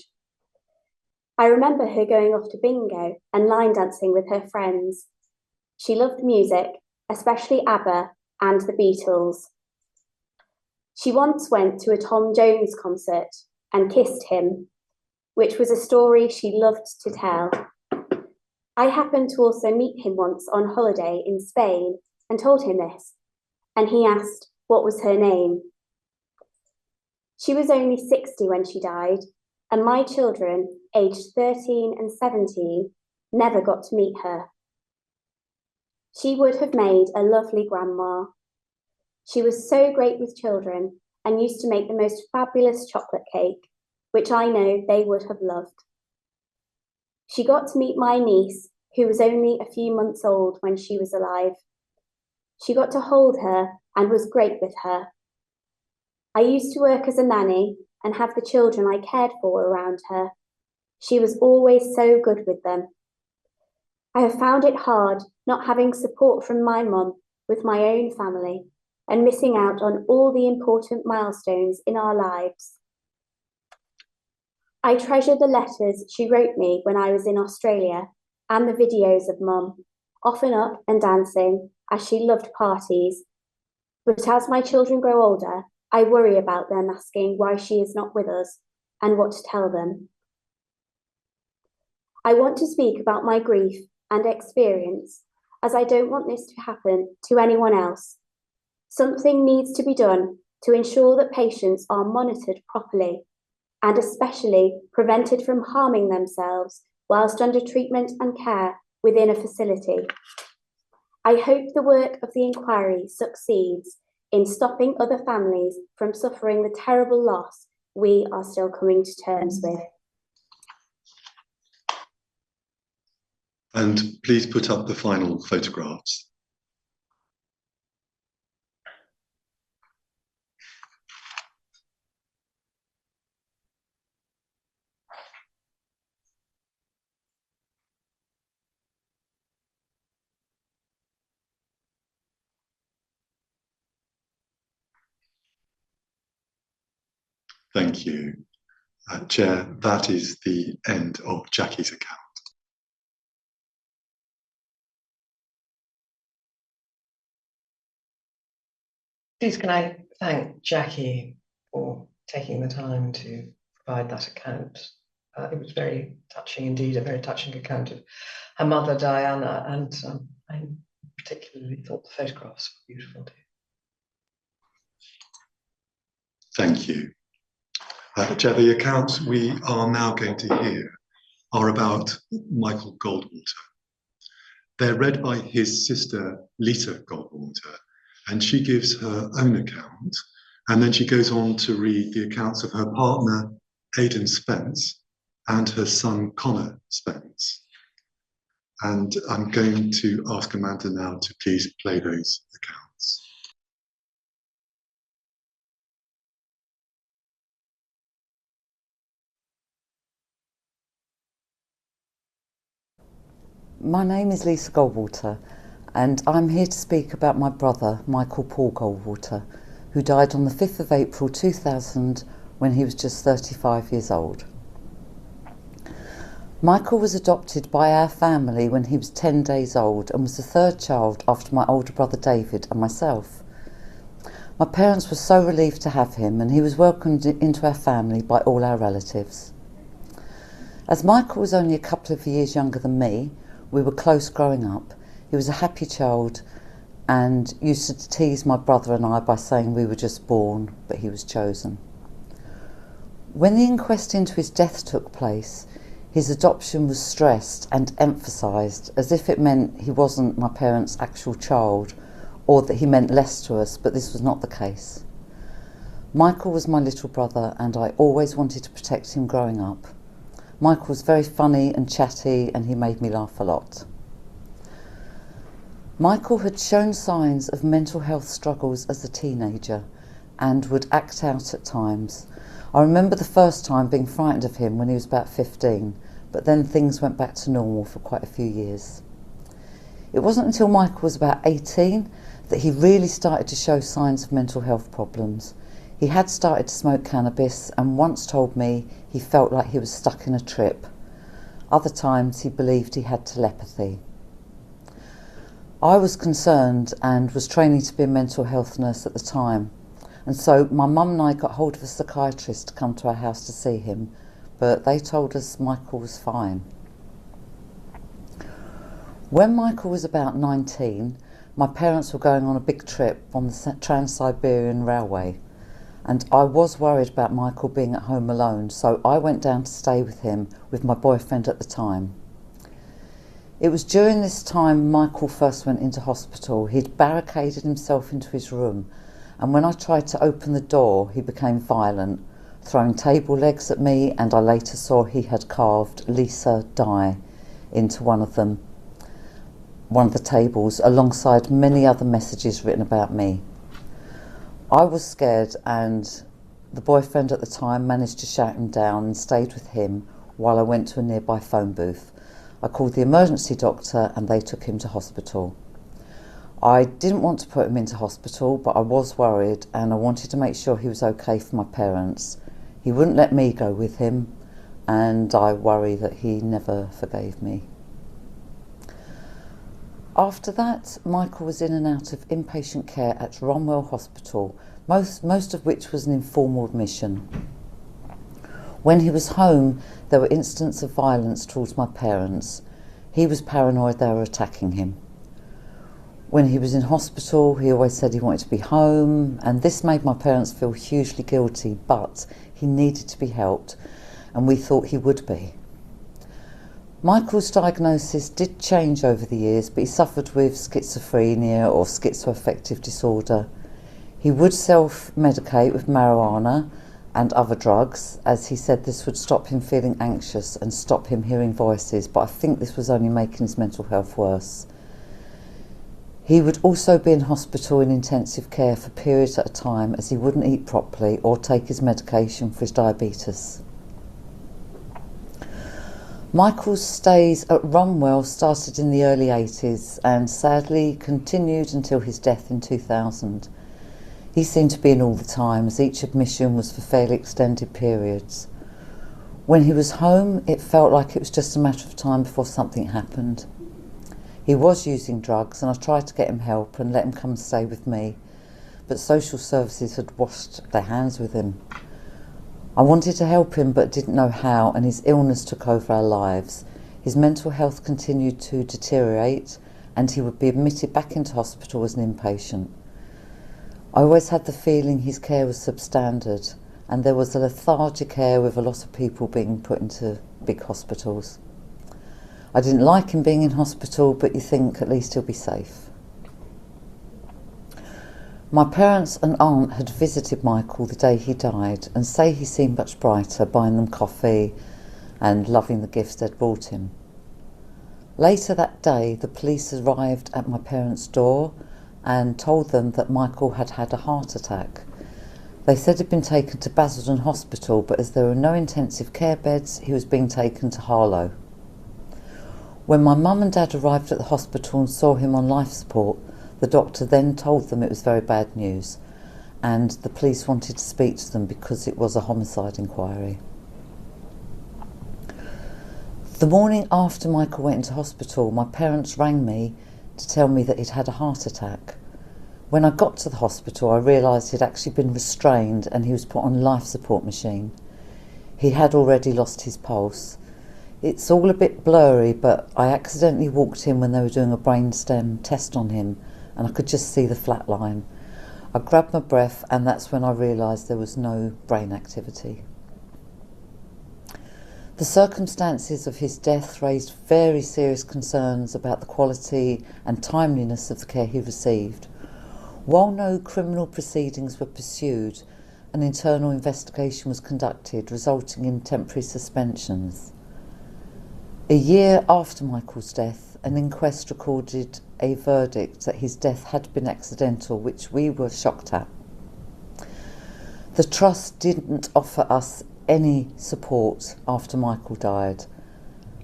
I remember her going off to bingo and line dancing with her friends. She loved music, especially ABBA and the Beatles. She once went to a Tom Jones concert and kissed him, which was a story she loved to tell. I happened to also meet him once on holiday in Spain and told him this, and he asked what was her name. She was only 60 when she died, and my children, aged 13 and 17, never got to meet her. She would have made a lovely grandma. She was so great with children and used to make the most fabulous chocolate cake, which I know they would have loved. She got to meet my niece, who was only a few months old when she was alive. She got to hold her and was great with her. I used to work as a nanny and have the children I cared for around her. She was always so good with them. I have found it hard not having support from my mum with my own family and missing out on all the important milestones in our lives. I treasure the letters she wrote me when I was in Australia and the videos of Mum, often up and dancing as she loved parties. But as my children grow older, I worry about them asking why she is not with us and what to tell them. I want to speak about my grief and experience as I don't want this to happen to anyone else. Something needs to be done to ensure that patients are monitored properly and especially prevented from harming themselves whilst under treatment and care within a facility. I hope the work of the inquiry succeeds in stopping other families from suffering the terrible loss we are still coming to terms with. And please put up the final photographs. Thank you. Chair, that is the end of Jackie's account. Please can I thank Jackie for taking the time to provide that account. It was very touching indeed, a very touching account of her mother, Diana, and I particularly thought the photographs were beautiful too. Thank you. Chair, the accounts we are now going to hear are about Michael Goldwater. They're read by his sister, Lisa Goldwater, and she gives her own account, and then she goes on to read the accounts of her partner, Aidan Spence, and her son, Connor Spence. And I'm going to ask Amanda now to please play those accounts. My name is Lisa Goldwater, and I'm here to speak about my brother, Michael Paul Goldwater, who died on the 5th of April 2000 when he was just 35 years old. Michael was adopted by our family when he was 10 days old and was the third child after my older brother David and myself. My parents were so relieved to have him, and he was welcomed into our family by all our relatives. As Michael was only a couple of years younger than me, we were close growing up. He was a happy child and used to tease my brother and I by saying we were just born, but he was chosen. When the inquest into his death took place, his adoption was stressed and emphasised as if it meant he wasn't my parents' actual child or that he meant less to us, but this was not the case. Michael was my little brother and I always wanted to protect him growing up. Michael was very funny and chatty and he made me laugh a lot. Michael had shown signs of mental health struggles as a teenager and would act out at times. I remember the first time being frightened of him when he was about 15, but then things went back to normal for quite a few years. It wasn't until Michael was about 18 that he really started to show signs of mental health problems. He had started to smoke cannabis and once told me he felt like he was stuck in a trip. Other times he believed he had telepathy. I was concerned and was training to be a mental health nurse at the time, and so my mum and I got hold of a psychiatrist to come to our house to see him, but they told us Michael was fine. When Michael was about 19, my parents were going on a big trip on the Trans-Siberian Railway, and I was worried about Michael being at home alone, so I went down to stay with him with my boyfriend at the time. It was during this time Michael first went into hospital. He'd barricaded himself into his room, and when I tried to open the door, he became violent, throwing table legs at me, and I later saw he had carved Lisa Die into one of the tables, alongside many other messages written about me. I was scared, and the boyfriend at the time managed to shout him down and stayed with him while I went to a nearby phone booth. I called the emergency doctor and they took him to hospital. I didn't want to put him into hospital, but I was worried and I wanted to make sure he was okay for my parents. He wouldn't let me go with him, and I worry that he never forgave me. After that, Michael was in and out of inpatient care at Romwell Hospital, most of which was an informal admission. When he was home, there were incidents of violence towards my parents. He was paranoid they were attacking him. When he was in hospital, he always said he wanted to be home, and this made my parents feel hugely guilty, but he needed to be helped, and we thought he would be. Michael's diagnosis did change over the years, but he suffered with schizophrenia or schizoaffective disorder. He would self-medicate with marijuana and other drugs, as he said this would stop him feeling anxious and stop him hearing voices, but I think this was only making his mental health worse. He would also be in hospital in intensive care for periods at a time, as he wouldn't eat properly or take his medication for his diabetes. Michael's stays at Romwell started in the early 80s and sadly continued until his death in 2000. He seemed to be in all the time, as each admission was for fairly extended periods. When he was home, it felt like it was just a matter of time before something happened. He was using drugs, and I tried to get him help and let him come and stay with me, but social services had washed their hands with him. I wanted to help him but didn't know how, and his illness took over our lives. His mental health continued to deteriorate, and he would be admitted back into hospital as an inpatient. I always had the feeling his care was substandard, and there was a lethargic air with a lot of people being put into big hospitals. I didn't like him being in hospital, but you think at least he'll be safe. My parents and aunt had visited Michael the day he died and say he seemed much brighter, buying them coffee and loving the gifts they'd brought him. Later that day, the police arrived at my parents' door and told them that Michael had had a heart attack. They said he'd been taken to Basildon Hospital, but as there were no intensive care beds, he was being taken to Harlow. When my mum and dad arrived at the hospital and saw him on life support, the doctor then told them it was very bad news, and the police wanted to speak to them because it was a homicide inquiry. The morning after Michael went into hospital, my parents rang me to tell me that he'd had a heart attack. When I got to the hospital, I realised he'd actually been restrained and he was put on a life support machine. He had already lost his pulse. It's all a bit blurry, but I accidentally walked in when they were doing a brainstem test on him, and I could just see the flat line. I grabbed my breath, and that's when I realised there was no brain activity. The circumstances of his death raised very serious concerns about the quality and timeliness of the care he received. While no criminal proceedings were pursued, an internal investigation was conducted, resulting in temporary suspensions. A year after Michael's death, an inquest recorded a verdict that his death had been accidental, which we were shocked at. The Trust didn't offer us any support after Michael died,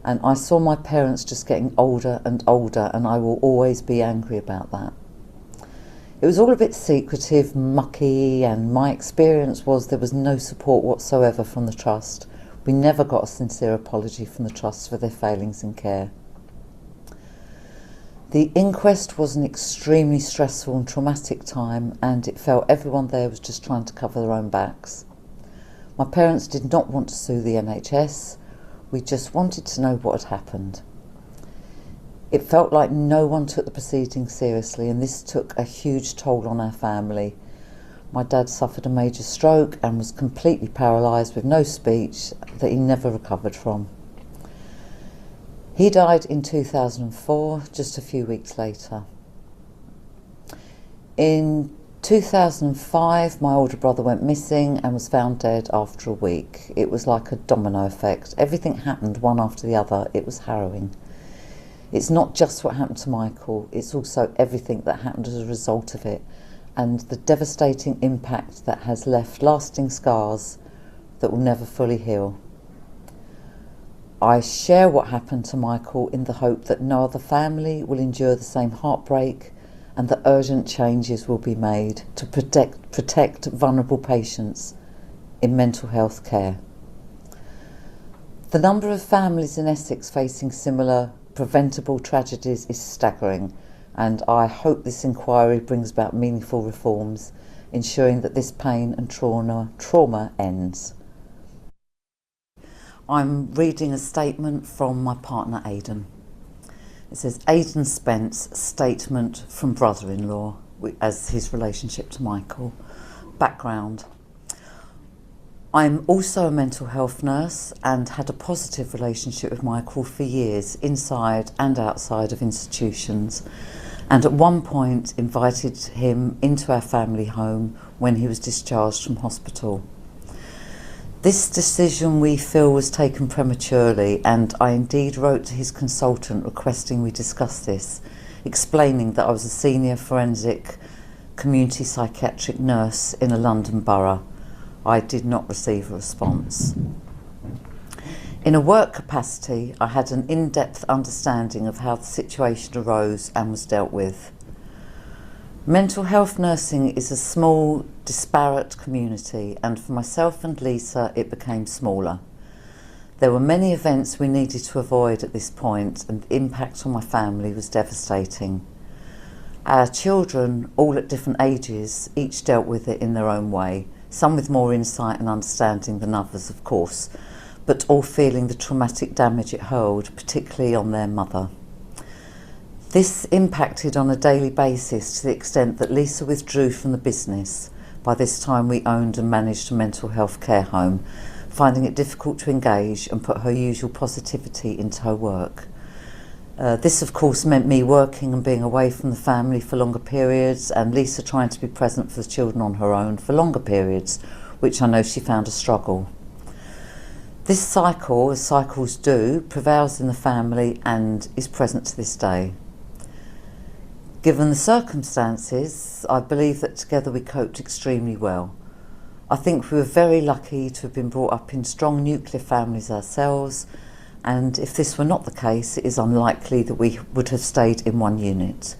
and I saw my parents just getting older and older, and I will always be angry about that. It was all a bit secretive, mucky, and my experience was there was no support whatsoever from the Trust. We never got a sincere apology from the Trust for their failings in care. The inquest was an extremely stressful and traumatic time, and it felt everyone there was just trying to cover their own backs. My parents did not want to sue the NHS. We just wanted to know what had happened. It felt like no one took the proceedings seriously, and this took a huge toll on our family. My dad suffered a major stroke and was completely paralysed with no speech that he never recovered from. He died in 2004, just a few weeks later. In 2005, my older brother went missing and was found dead after a week. It was like a domino effect. Everything happened one after the other. It was harrowing. It's not just what happened to Michael, it's also everything that happened as a result of it, and the devastating impact that has left lasting scars that will never fully heal. I share what happened to Michael in the hope that no other family will endure the same heartbreak, and that urgent changes will be made to protect vulnerable patients in mental health care. The number of families in Essex facing similar preventable tragedies is staggering, and I hope this inquiry brings about meaningful reforms, ensuring that this pain and trauma ends. I'm reading a statement from my partner Aidan. It says, Aidan Spence, statement from brother-in-law as his relationship to Michael. Background. I'm also a mental health nurse and had a positive relationship with Michael for years, inside and outside of institutions, and at one point invited him into our family home when he was discharged from hospital. This decision we feel was taken prematurely, and I indeed wrote to his consultant requesting we discuss this, explaining that I was a senior forensic community psychiatric nurse in a London borough. I did not receive a response. In a work capacity, I had an in-depth understanding of how the situation arose and was dealt with. Mental health nursing is a small, disparate community, and for myself and Lisa, it became smaller. There were many events we needed to avoid at this point, and the impact on my family was devastating. Our children, all at different ages, each dealt with it in their own way, some with more insight and understanding than others, of course, but all feeling the traumatic damage it hurled, particularly on their mother. This impacted on a daily basis to the extent that Lisa withdrew from the business. By this time we owned and managed a mental health care home, finding it difficult to engage and put her usual positivity into her work. This of course meant me working and being away from the family for longer periods, and Lisa trying to be present for the children on her own for longer periods, which I know she found a struggle. This cycle, as cycles do, prevails in the family and is present to this day. Given the circumstances, I believe that together we coped extremely well. I think we were very lucky to have been brought up in strong nuclear families ourselves, and if this were not the case, it is unlikely that we would have stayed in one unit.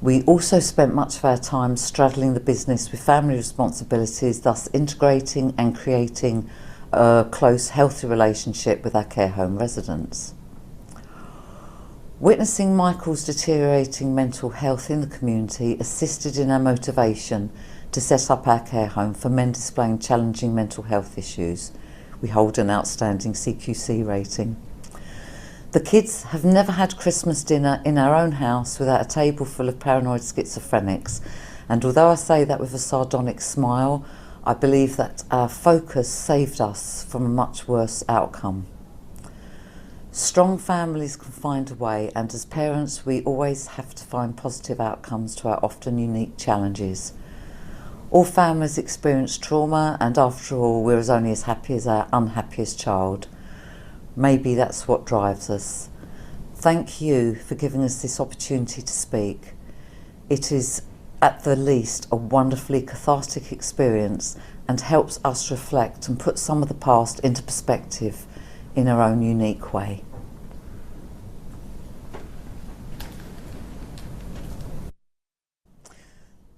We also spent much of our time straddling the business with family responsibilities, thus integrating and creating a close, healthy relationship with our care home residents. Witnessing Michael's deteriorating mental health in the community assisted in our motivation to set up our care home for men displaying challenging mental health issues. We hold an outstanding CQC rating. The kids have never had Christmas dinner in our own house without a table full of paranoid schizophrenics, and although I say that with a sardonic smile, I believe that our focus saved us from a much worse outcome. Strong families can find a way, and as parents we always have to find positive outcomes to our often unique challenges. All families experience trauma, and after all we're only as happy as our unhappiest child. Maybe that's what drives us. Thank you for giving us this opportunity to speak. It is, at the least, a wonderfully cathartic experience and helps us reflect and put some of the past into perspective in our own unique way.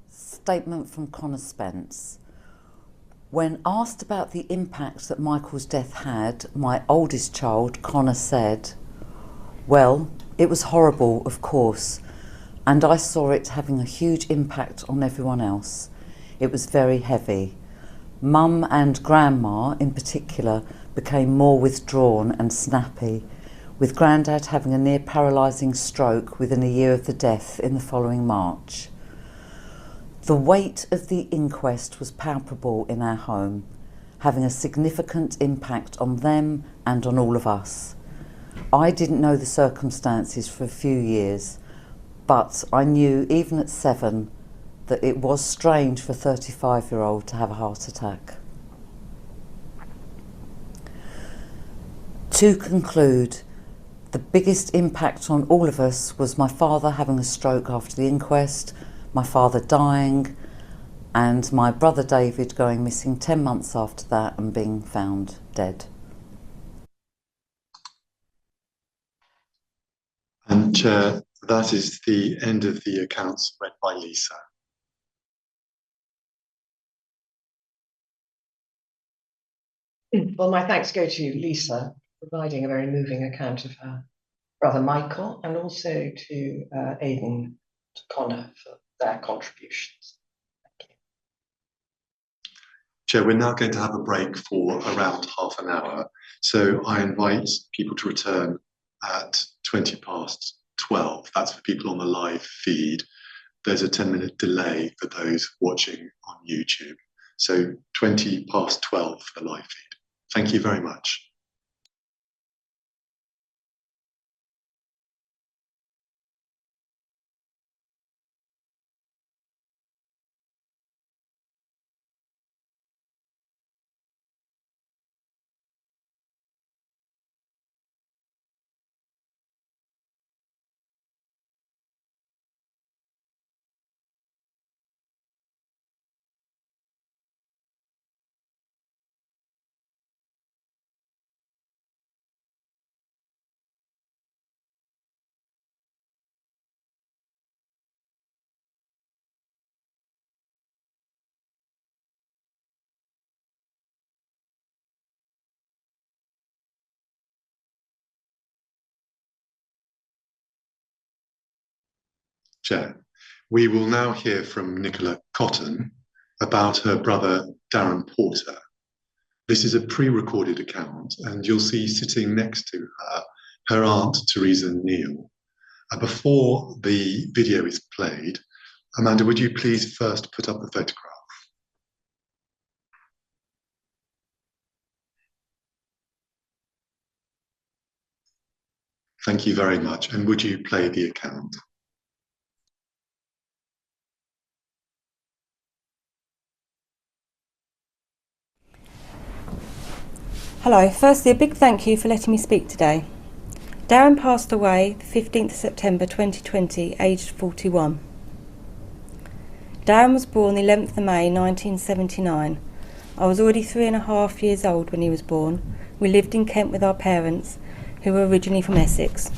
Statement from Connor Spence. When asked about the impact that Michael's death had, my oldest child, Connor, said, "Well, it was horrible, of course, and I saw it having a huge impact on everyone else. It was very heavy. Mum and Grandma, in particular, became more withdrawn and snappy, with Grandad having a near paralysing stroke within a year of the death in the following March. The weight of the inquest was palpable in our home, having a significant impact on them and on all of us. I didn't know the circumstances for a few years, but I knew even at 7 that it was strange for a 35-year-old to have a heart attack." To conclude, the biggest impact on all of us was my father having a stroke after the inquest, my father dying, and my brother David going missing 10 months after that and being found dead. And Chair, that is the end of the accounts read by Lisa. Well, my thanks go to Lisa, providing a very moving account of her brother Michael, and also to Aidan, to Connor for their contributions. Thank you. Chair, we're now going to have a break for around half an hour. So I invite people to return at 12:20. That's for people on the live feed. There's a 10-minute delay for those watching on YouTube. So 12:20 for the live feed. Thank you very much. Chair, we will now hear from Nicola Cotton about her brother Darren Porter. This is a pre-recorded account, and you'll see sitting next to her, her aunt Teresa Neal. Before the video is played, Amanda, would you please first put up the photograph? Thank you very much. And would you play the account? Hello, firstly a big thank you for letting me speak today. Darren passed away the 15th of September 2020, aged 41. Darren was born the 11th of May 1979. I was already 3.5 years old when he was born. We lived in Kent with our parents, who were originally from Essex.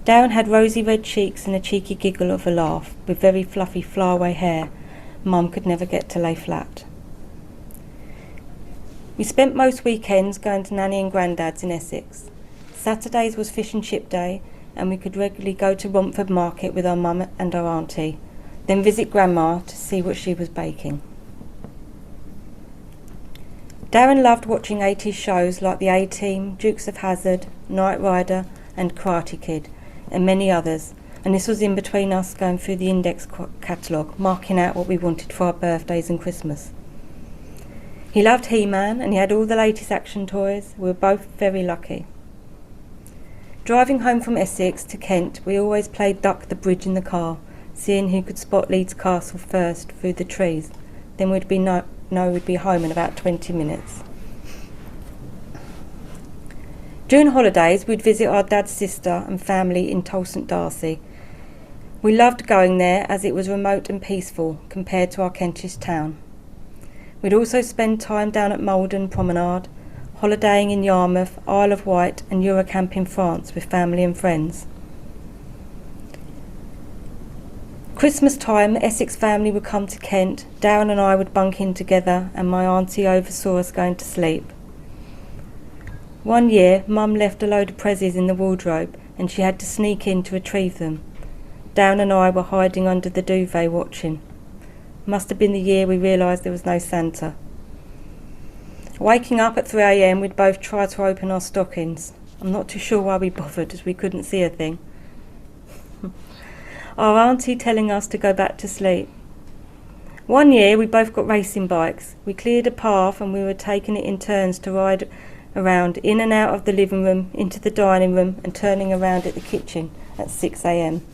Darren had rosy red cheeks and a cheeky giggle of a laugh, with very fluffy flyaway hair Mum could never get to lay flat. We spent most weekends going to Nanny and Grandad's in Essex. Saturdays was fish and chip day, and we could regularly go to Romford Market with our mum and our auntie, then visit Grandma to see what she was baking. Darren loved watching 80s shows like The A-Team, Dukes of Hazzard, Knight Rider and Karate Kid, and many others, and this was in between us going through the index catalogue, marking out what we wanted for our birthdays and Christmas. He loved He-Man and he had all the latest action toys. We were both very lucky. Driving home from Essex to Kent, we always played duck the bridge in the car, seeing who could spot Leeds Castle first through the trees. Then we'd be home in about 20 minutes. During holidays, we'd visit our dad's sister and family in Tolstant Darcy. We loved going there as it was remote and peaceful compared to our Kentish town. We'd also spend time down at Malden Promenade, holidaying in Yarmouth, Isle of Wight and Eurocamp in France with family and friends. Christmas time, the Essex family would come to Kent, Darren and I would bunk in together and my auntie oversaw us going to sleep. One year, Mum left a load of prezzies in the wardrobe and she had to sneak in to retrieve them. Darren and I were hiding under the duvet watching. Must have been the year we realised there was no Santa. Waking up at 3 a.m, we'd both try to open our stockings. I'm not too sure why we bothered, as we couldn't see a thing. Our auntie telling us to go back to sleep. One year we both got racing bikes. We cleared a path and we were taking it in turns to ride around in and out of the living room, into the dining room and turning around at the kitchen at 6 a.m.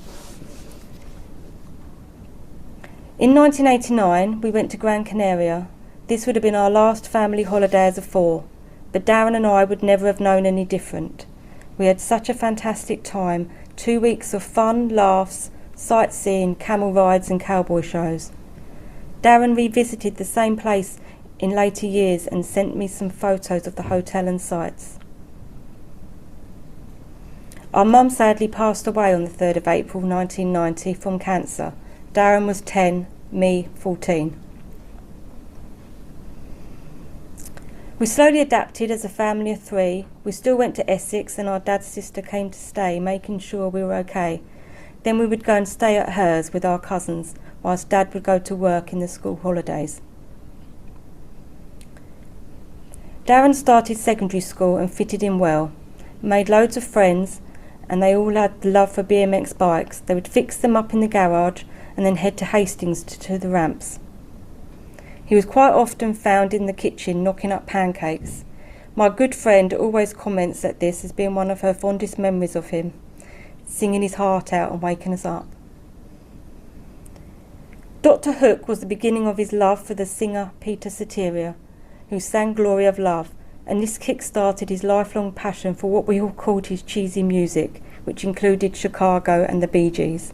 In 1989 we went to Gran Canaria. This would have been our last family holiday as a four, but Darren and I would never have known any different. We had such a fantastic time, 2 weeks of fun, laughs, sightseeing, camel rides and cowboy shows. Darren revisited the same place in later years and sent me some photos of the hotel and sights. Our mum sadly passed away on the 3rd of April 1990 from cancer. Darren was 10, me 14. We slowly adapted as a family of three. We still went to Essex and our dad's sister came to stay, making sure we were okay. Then we would go and stay at hers with our cousins, whilst Dad would go to work in the school holidays. Darren started secondary school and fitted in well, made loads of friends, and they all had the love for BMX bikes. They would fix them up in the garage and then head to Hastings to the ramps. He was quite often found in the kitchen knocking up pancakes. My good friend always comments at this as being one of her fondest memories of him, singing his heart out and waking us up. Dr. Hook was the beginning of his love for the singer Peter Cetera, who sang Glory of Love, and this kick-started his lifelong passion for what we all called his cheesy music, which included Chicago and the Bee Gees.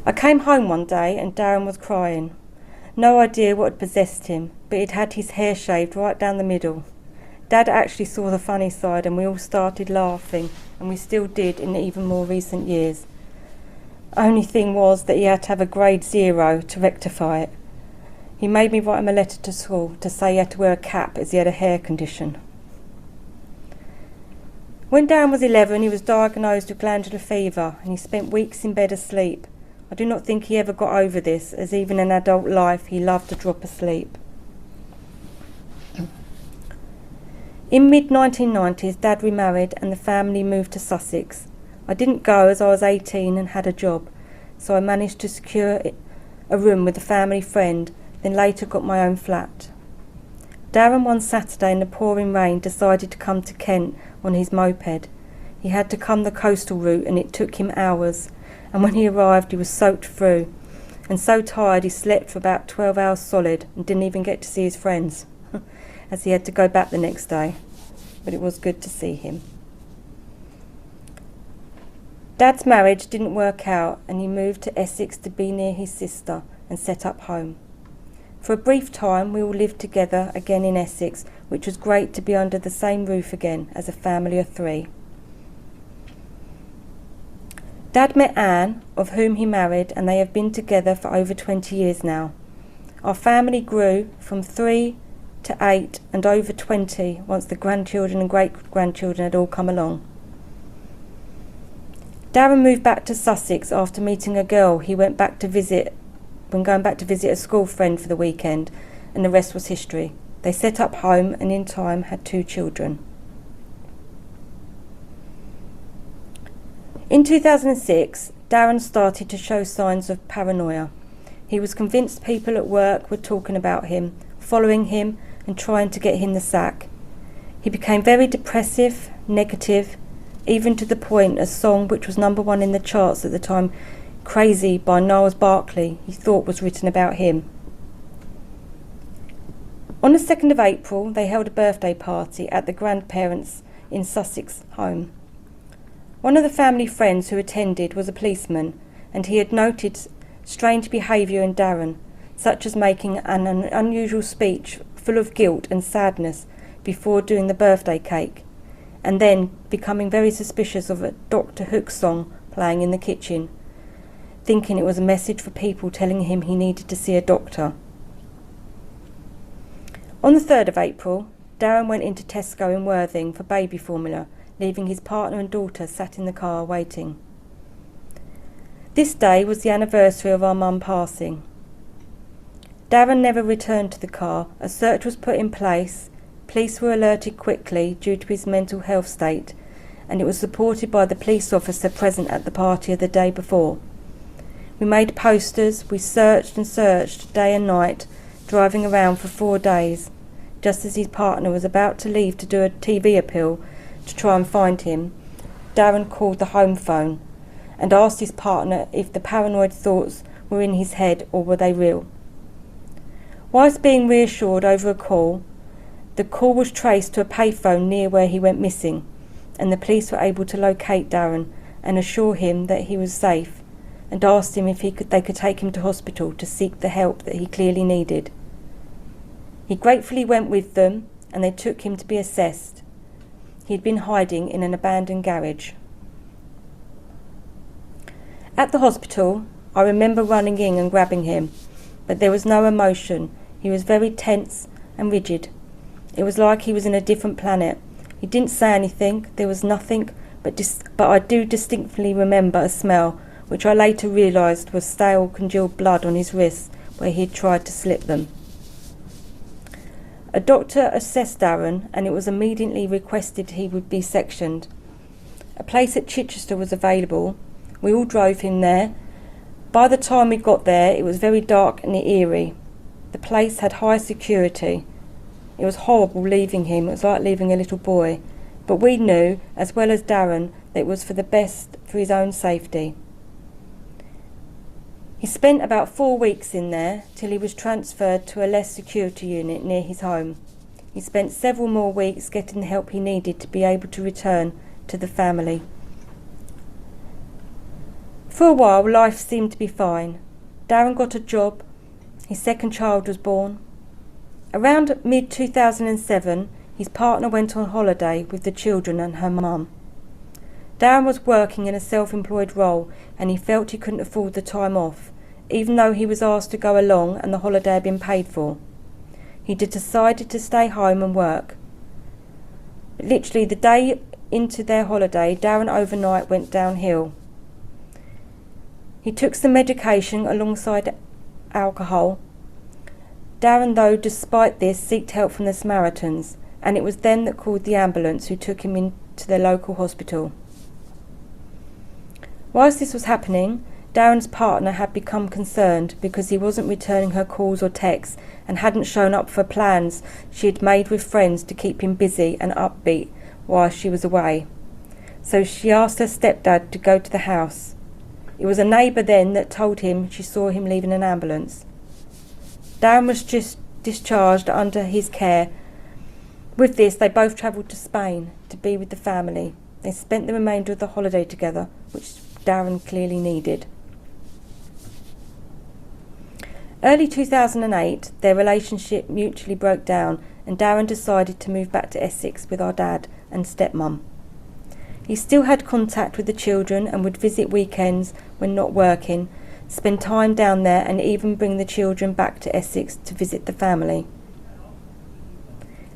I came home one day and Darren was crying. No idea what had possessed him, but he'd had his hair shaved right down the middle. Dad actually saw the funny side and we all started laughing, and we still did in even more recent years. Only thing was that he had to have a grade 0 to rectify it. He made me write him a letter to school to say he had to wear a cap as he had a hair condition. When Darren was 11, he was diagnosed with glandular fever and he spent weeks in bed asleep. I do not think he ever got over this, as even in adult life he loved to drop asleep. In mid-1990s, Dad remarried and the family moved to Sussex. I didn't go as I was 18 and had a job, so I managed to secure a room with a family friend, then later got my own flat. Darren one Saturday in the pouring rain decided to come to Kent on his moped. He had to come the coastal route and it took him hours, and when he arrived he was soaked through, and so tired he slept for about 12 hours solid and didn't even get to see his friends, as he had to go back the next day, but it was good to see him. Dad's marriage didn't work out and he moved to Essex to be near his sister and set up home. For a brief time we all lived together again in Essex, which was great to be under the same roof again as a family of three. Dad met Anne, of whom he married, and they have been together for over 20 years now. Our family grew from 3 to 8 and over 20 once the grandchildren and great-grandchildren had all come along. Darren moved back to Sussex after meeting a girl he went back to visit when going back to visit a school friend for the weekend, and the rest was history. They set up home and in time had 2 children. In 2006, Darren started to show signs of paranoia. He was convinced people at work were talking about him, following him and trying to get him the sack. He became very depressive, negative, even to the point a song which was #1 in the charts at the time, Crazy by Niles Barkley, he thought was written about him. On the 2nd of April, they held a birthday party at the grandparents' in Sussex home. One of the family friends who attended was a policeman, and he had noted strange behaviour in Darren, such as making an unusual speech full of guilt and sadness before doing the birthday cake, and then becoming very suspicious of a Dr. Hook song playing in the kitchen, thinking it was a message for people telling him he needed to see a doctor. On the 3rd of April, Darren went into Tesco in Worthing for baby formula, leaving his partner and daughter sat in the car waiting. This day was the anniversary of our mum passing. Darren never returned to the car. A search was put in place. Police were alerted quickly due to his mental health state, and it was supported by the police officer present at the party of the day before. We made posters, we searched and searched day and night, driving around for 4 days. Just as his partner was about to leave to do a TV appeal to try and find him, Darren called the home phone and asked his partner if the paranoid thoughts were in his head or were they real. Whilst being reassured over a call, the call was traced to a payphone near where he went missing, and the police were able to locate Darren and assure him that he was safe, and asked him if they could take him to hospital to seek the help that he clearly needed. He gratefully went with them, and they took him to be assessed. He had been hiding in an abandoned garage. At the hospital, I remember running in and grabbing him, but there was no emotion. He was very tense and rigid. It was like he was in a different planet. He didn't say anything, there was nothing, but I do distinctly remember a smell, which I later realised was stale congealed blood on his wrists where he had tried to slip them. A doctor assessed Darren, and it was immediately requested he would be sectioned. A place at Chichester was available. We all drove him there. By the time we got there, it was very dark and eerie. The place had high security. It was horrible leaving him. It was like leaving a little boy. But we knew, as well as Darren, that it was for the best for his own safety. He spent about 4 weeks in there till he was transferred to a less security unit near his home. He spent several more weeks getting the help he needed to be able to return to the family. For a while, life seemed to be fine. Darren got a job. His second child was born. Around mid-2007, his partner went on holiday with the children and her mum. Darren was working in a self-employed role, and he felt he couldn't afford the time off, even though he was asked to go along and the holiday had been paid for. He decided to stay home and work. But literally the day into their holiday, Darren overnight went downhill. He took some medication alongside alcohol. Darren, though, despite this, sought help from the Samaritans, and it was them that called the ambulance, who took him into their local hospital. Whilst this was happening, Darren's partner had become concerned because he wasn't returning her calls or texts and hadn't shown up for plans she had made with friends to keep him busy and upbeat while she was away. So she asked her stepdad to go to the house. It was a neighbour then that told him she saw him leaving an ambulance. Darren was just discharged under his care. With this, they both travelled to Spain to be with the family. They spent the remainder of the holiday together, which Darren clearly needed. Early 2008, their relationship mutually broke down, and Darren decided to move back to Essex with our dad and stepmum. He still had contact with the children and would visit weekends when not working, spend time down there, and even bring the children back to Essex to visit the family.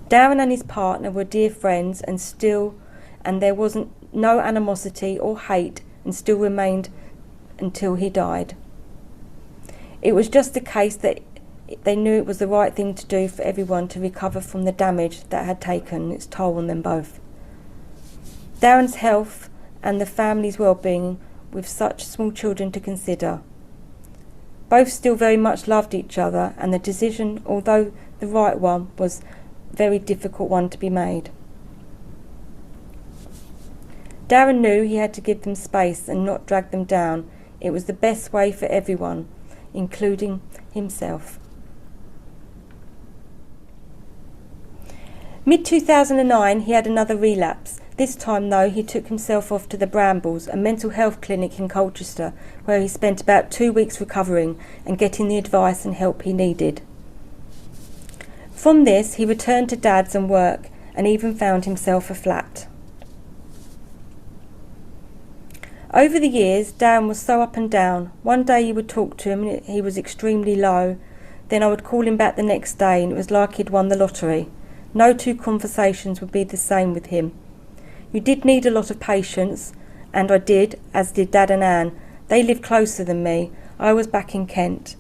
Darren and his partner were dear friends and there wasn't no animosity or hate, and still remained until he died. It was just the case that they knew it was the right thing to do for everyone to recover from the damage that had taken its toll on them both. Darren's health and the family's well-being with such small children to consider. Both still very much loved each other, and the decision, although the right one, was a very difficult one to be made. Darren knew he had to give them space and not drag them down. It was the best way for everyone, including himself. Mid-2009 he had another relapse. This time though he took himself off to the Brambles, a mental health clinic in Colchester, where he spent about 2 weeks recovering and getting the advice and help he needed. From this he returned to Dad's and work and even found himself a flat. Over the years, Darren was so up and down. One day you would talk to him and he was extremely low. Then I would call him back the next day and it was like he'd won the lottery. No two conversations would be the same with him. You did need a lot of patience, and I did, as did Dad and Anne. They lived closer than me. I was back in Kent.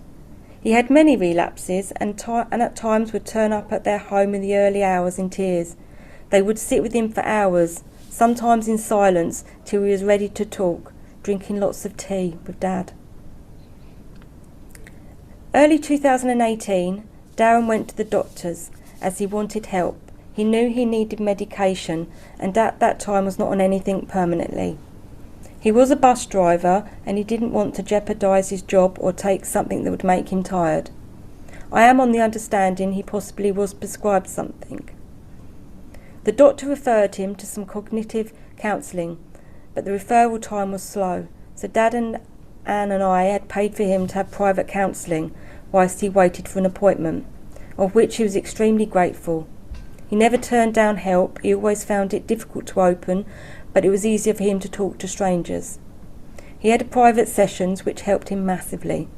He had many relapses and at times would turn up at their home in the early hours in tears. They would sit with him for hours, sometimes in silence, till he was ready to talk, drinking lots of tea with Dad. Early 2018, Darren went to the doctors as he wanted help. He knew he needed medication and at that time was not on anything permanently. He was a bus driver and he didn't want to jeopardise his job or take something that would make him tired. I am on the understanding he possibly was prescribed something. The doctor referred him to some cognitive counselling, but the referral time was slow, so Dad and Anne and I had paid for him to have private counselling whilst he waited for an appointment, of which he was extremely grateful. He never turned down help. He always found it difficult to open, but it was easier for him to talk to strangers. He had private sessions which helped him massively.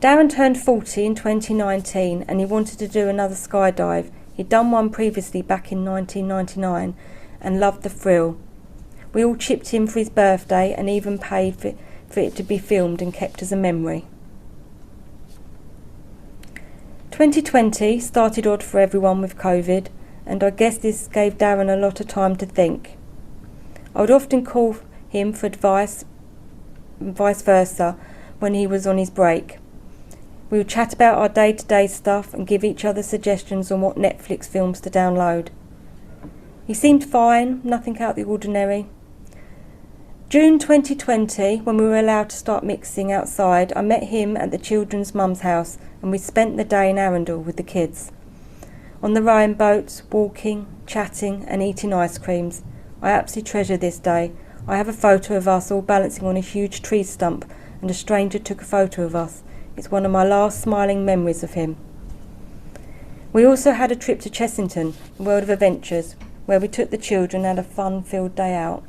Darren turned 40 in 2019 and he wanted to do another skydive. He'd done one previously back in 1999 and loved the thrill. We all chipped in for his birthday and even paid for it to be filmed and kept as a memory. 2020 started odd for everyone with COVID, and I guess this gave Darren a lot of time to think. I would often call him for advice and vice versa when he was on his break. We would chat about our day-to-day stuff and give each other suggestions on what Netflix films to download. He seemed fine, nothing out of the ordinary. June 2020, when we were allowed to start mixing outside, I met him at the children's mum's house and we spent the day in Arundel with the kids. On the rowing boats, walking, chatting and eating ice creams. I absolutely treasure this day. I have a photo of us all balancing on a huge tree stump and a stranger took a photo of us. It's one of my last smiling memories of him. We also had a trip to Chessington, the World of Adventures, where we took the children and had a fun-filled day out.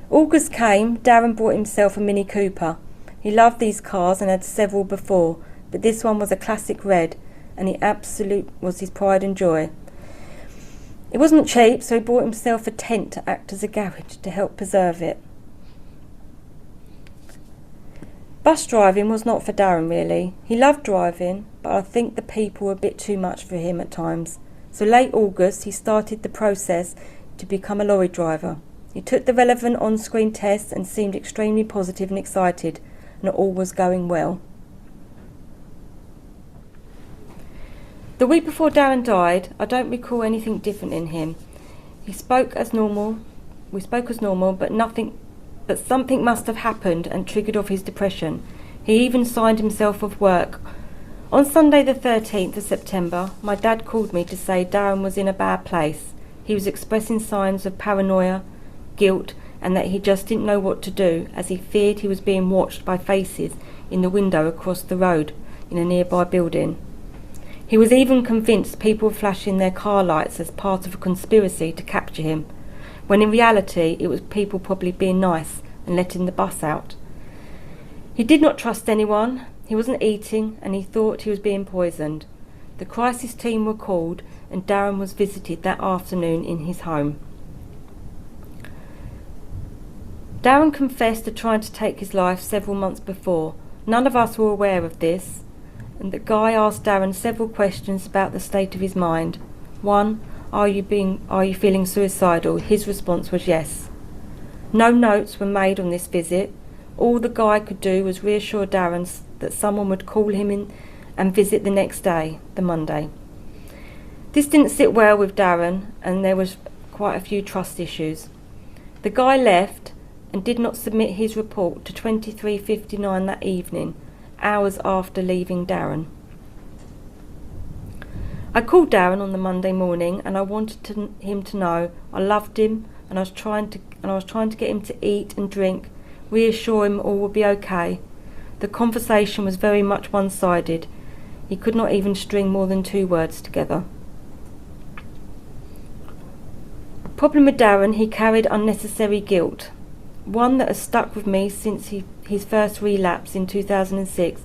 August came, Darren bought himself a Mini Cooper. He loved these cars and had several before, but this one was a classic red, and he absolute was his pride and joy. It wasn't cheap, so he bought himself a tent to act as a garage to help preserve it. Bus driving was not for Darren really. He loved driving, but I think the people were a bit too much for him at times. So late August he started the process to become a lorry driver. He took the relevant on-screen tests and seemed extremely positive and excited, and all was going well. The week before Darren died, I don't recall anything different in him. He spoke as normal. We spoke as normal, but something must have happened and triggered off his depression. He even signed himself off work. On Sunday the 13th of September, my dad called me to say Darren was in a bad place. He was expressing signs of paranoia, guilt, and that he just didn't know what to do, as he feared he was being watched by faces in the window across the road in a nearby building. He was even convinced people were flashing their car lights as part of a conspiracy to capture him, when in reality it was people probably being nice and letting the bus out. He did not trust anyone, he wasn't eating, and he thought he was being poisoned. The crisis team were called and Darren was visited that afternoon in his home. Darren confessed to trying to take his life several months before. None of us were aware of this, and the guy asked Darren several questions about the state of his mind. 1. Are you feeling suicidal? His response was yes. No notes were made on this visit. All the guy could do was reassure Darren that someone would call him in and visit the next day, the Monday. This didn't sit well with Darren, and there was quite a few trust issues. The guy left and did not submit his report to 23:59 that evening, hours after leaving Darren. I called Darren on the Monday morning and I wanted him to know I loved him, and I was trying to get him to eat and drink, reassure him all would be okay. The conversation was very much one-sided. He could not even string more than 2 words together. Problem with Darren, he carried unnecessary guilt. One that has stuck with me since his first relapse in 2006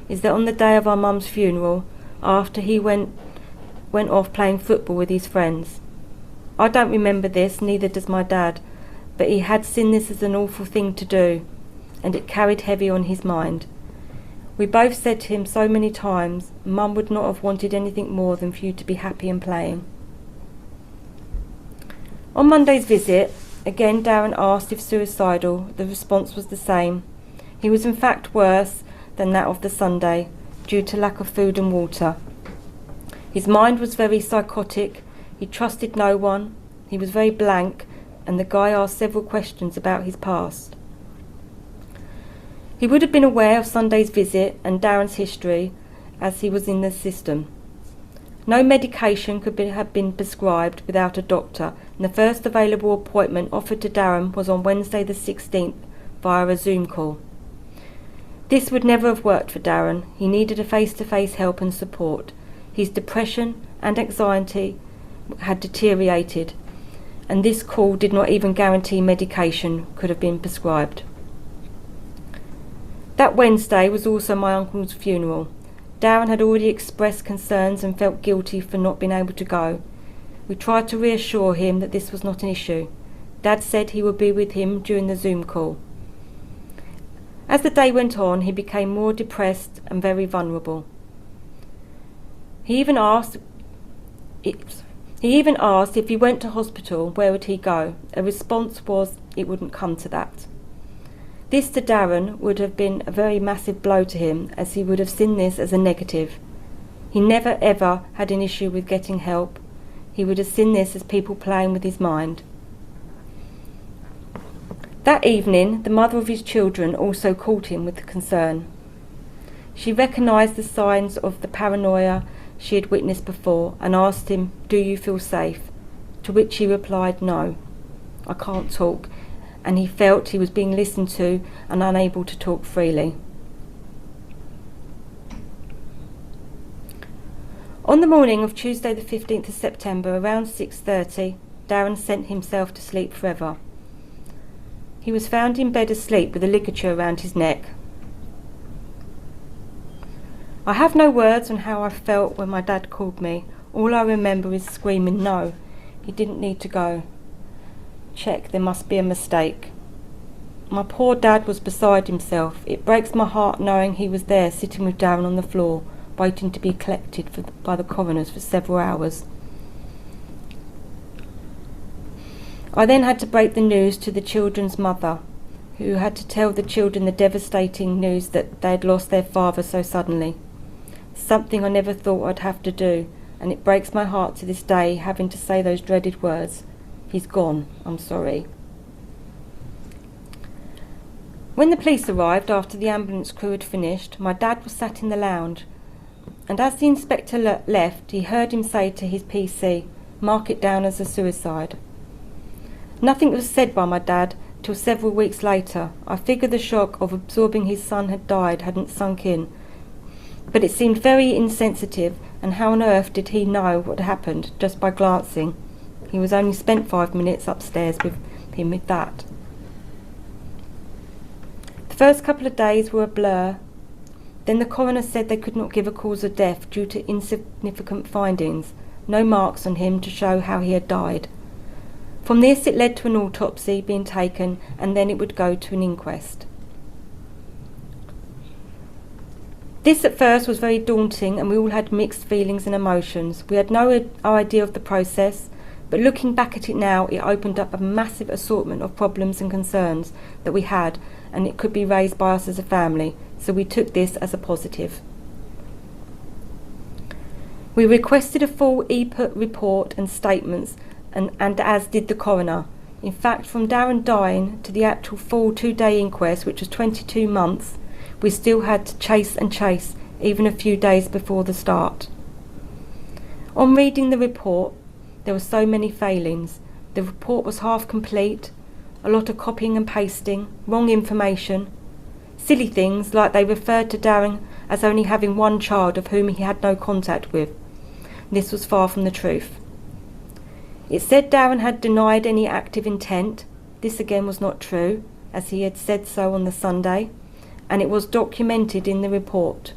is that on the day of our mum's funeral, after he went off playing football with his friends. I don't remember this, neither does my dad, but he had seen this as an awful thing to do, and it carried heavy on his mind. We both said to him so many times, Mum would not have wanted anything more than for you to be happy and playing. On Monday's visit, again Darren asked if suicidal. The response was the same. He was in fact worse than that of the Sunday, due to lack of food and water. His mind was very psychotic, he trusted no one, he was very blank, and the guy asked several questions about his past. He would have been aware of Sunday's visit and Darren's history, as he was in the system. No medication could have been prescribed without a doctor, and the first available appointment offered to Darren was on Wednesday the 16th via a Zoom call. This would never have worked for Darren. He needed a face-to-face help and support. His depression and anxiety had deteriorated, and this call did not even guarantee medication could have been prescribed. That Wednesday was also my uncle's funeral. Darren had already expressed concerns and felt guilty for not being able to go. We tried to reassure him that this was not an issue. Dad said he would be with him during the Zoom call. As the day went on, he became more depressed and very vulnerable. He even asked if he went to hospital, where would he go? A response was it wouldn't come to that. This to Darren would have been a very massive blow to him, as he would have seen this as a negative. He never ever had an issue with getting help. He would have seen this as people playing with his mind. That evening, the mother of his children also called him with concern. She recognised the signs of the paranoia she had witnessed before and asked him, "Do you feel safe?" To which he replied, "No, I can't talk," and he felt he was being listened to and unable to talk freely. On the morning of Tuesday the 15th of September, around 6:30, Darren sent himself to sleep forever. He was found in bed asleep with a ligature around his neck. I have no words on how I felt when my dad called me. All I remember is screaming, "No, he didn't need to go. Check, there must be a mistake." My poor dad was beside himself. It breaks my heart knowing he was there sitting with Darren on the floor, waiting to be collected by the coroners for several hours. I then had to break the news to the children's mother, who had to tell the children the devastating news that they had lost their father so suddenly. Something I never thought I'd have to do, and it breaks my heart to this day having to say those dreaded words. "He's gone, I'm sorry." When the police arrived after the ambulance crew had finished, my dad was sat in the lounge, and as the inspector left, he heard him say to his PC, "Mark it down as a suicide." Nothing was said by my dad till several weeks later. I figure the shock of absorbing his son had died hadn't sunk in, but it seemed very insensitive, and how on earth did he know what happened just by glancing? He was only spent 5 minutes upstairs with him with that. The first couple of days were a blur. Then the coroner said they could not give a cause of death due to insignificant findings, no marks on him to show how he had died. From this it led to an autopsy being taken, and then it would go to an inquest. This at first was very daunting, and we all had mixed feelings and emotions. We had no idea of the process, but looking back at it now, it opened up a massive assortment of problems and concerns that we had, and it could be raised by us as a family, so we took this as a positive. We requested a full EPUT report and statements, and as did the coroner. In fact, from Darren dying to the actual full 2-day inquest, which was 22 months, we still had to chase and chase, even a few days before the start. On reading the report, there were so many failings. The report was half complete, a lot of copying and pasting, wrong information, silly things like they referred to Darren as only having one child of whom he had no contact with. This was far from the truth. It said Darren had denied any active intent. This again was not true, as he had said so on the Sunday, and it was documented in the report.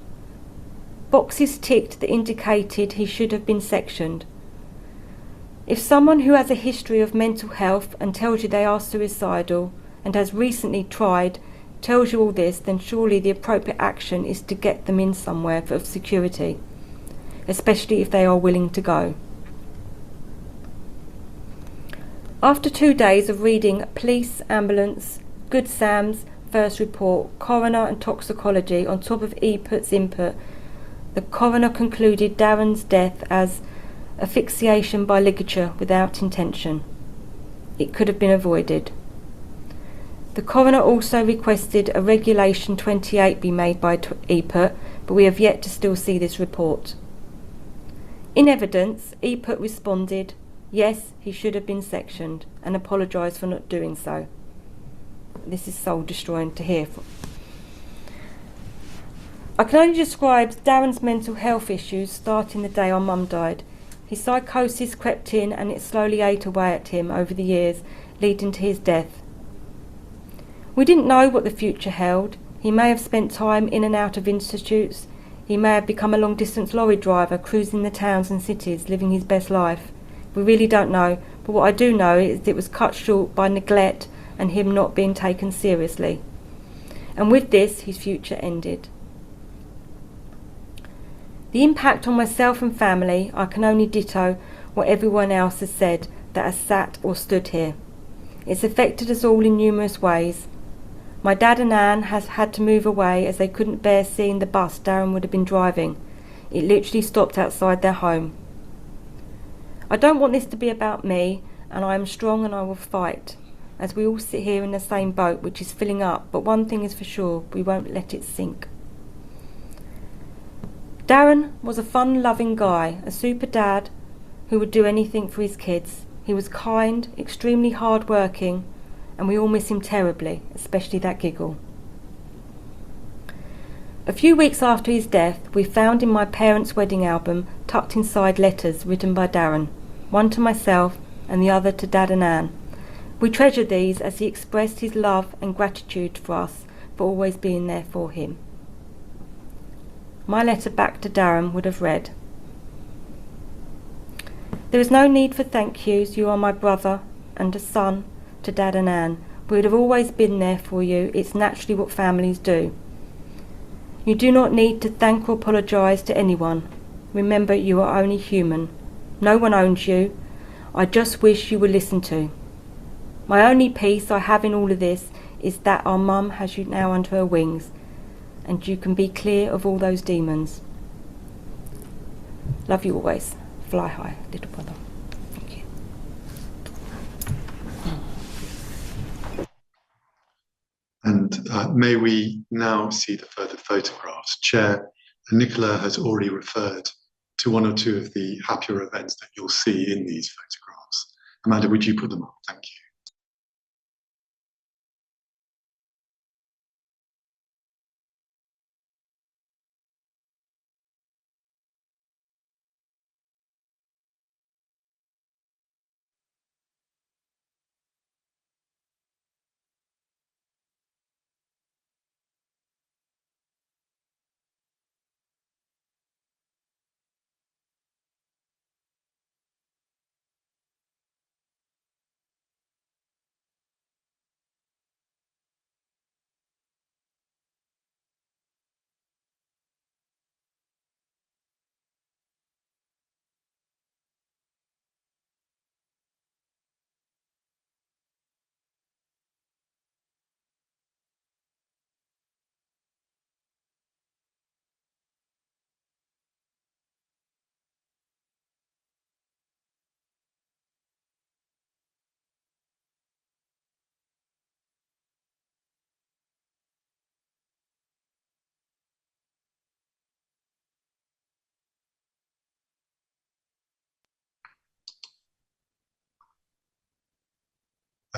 Boxes ticked that indicated he should have been sectioned. If someone who has a history of mental health and tells you they are suicidal and has recently tried tells you all this, then surely the appropriate action is to get them in somewhere of security, especially if they are willing to go. After 2 days of reading police, ambulance, Good Sam's first report, coroner and toxicology on top of EPUT's input, the coroner concluded Darren's death as asphyxiation by ligature without intention. It could have been avoided. The coroner also requested a Regulation 28 be made by EPUT, but we have yet to still see this report. In evidence, EPUT responded, yes, he should have been sectioned, and apologised for not doing so. This is soul destroying to hear. I can only describe Darren's mental health issues starting the day our mum died. His psychosis crept in and it slowly ate away at him over the years, leading to his death. We didn't know what the future held. He may have spent time in and out of institutes. He may have become a long-distance lorry driver, cruising the towns and cities, living his best life. We really don't know, but what I do know is it was cut short by neglect and him not being taken seriously. And with this, his future ended. The impact on myself and family, I can only ditto what everyone else has said that has sat or stood here. It's affected us all in numerous ways. My dad and Anne has had to move away as they couldn't bear seeing the bus Darren would have been driving. It literally stopped outside their home. I don't want this to be about me, and I am strong and I will fight, as we all sit here in the same boat which is filling up, but one thing is for sure, we won't let it sink. Darren was a fun-loving guy, a super dad who would do anything for his kids. He was kind, extremely hard-working, and we all miss him terribly, especially that giggle. A few weeks after his death, we found in my parents' wedding album tucked inside letters written by Darren, one to myself and the other to Dad and Anne. We treasure these as he expressed his love and gratitude for us for always being there for him. My letter back to Darren would have read, there is no need for thank yous. You are my brother and a son to Dad and Anne. We would have always been there for you. It's naturally what families do. You do not need to thank or apologise to anyone. Remember, you are only human. No one owns you. I just wish you were listened to. My only peace I have in all of this is that our mum has you now under her wings, and you can be clear of all those demons. Love you always. Fly high, little brother. Thank you. And may we now see the further photographs. Chair, Nicola has already referred to one or two of the happier events that you'll see in these photographs. Amanda, would you put them up? Thank you.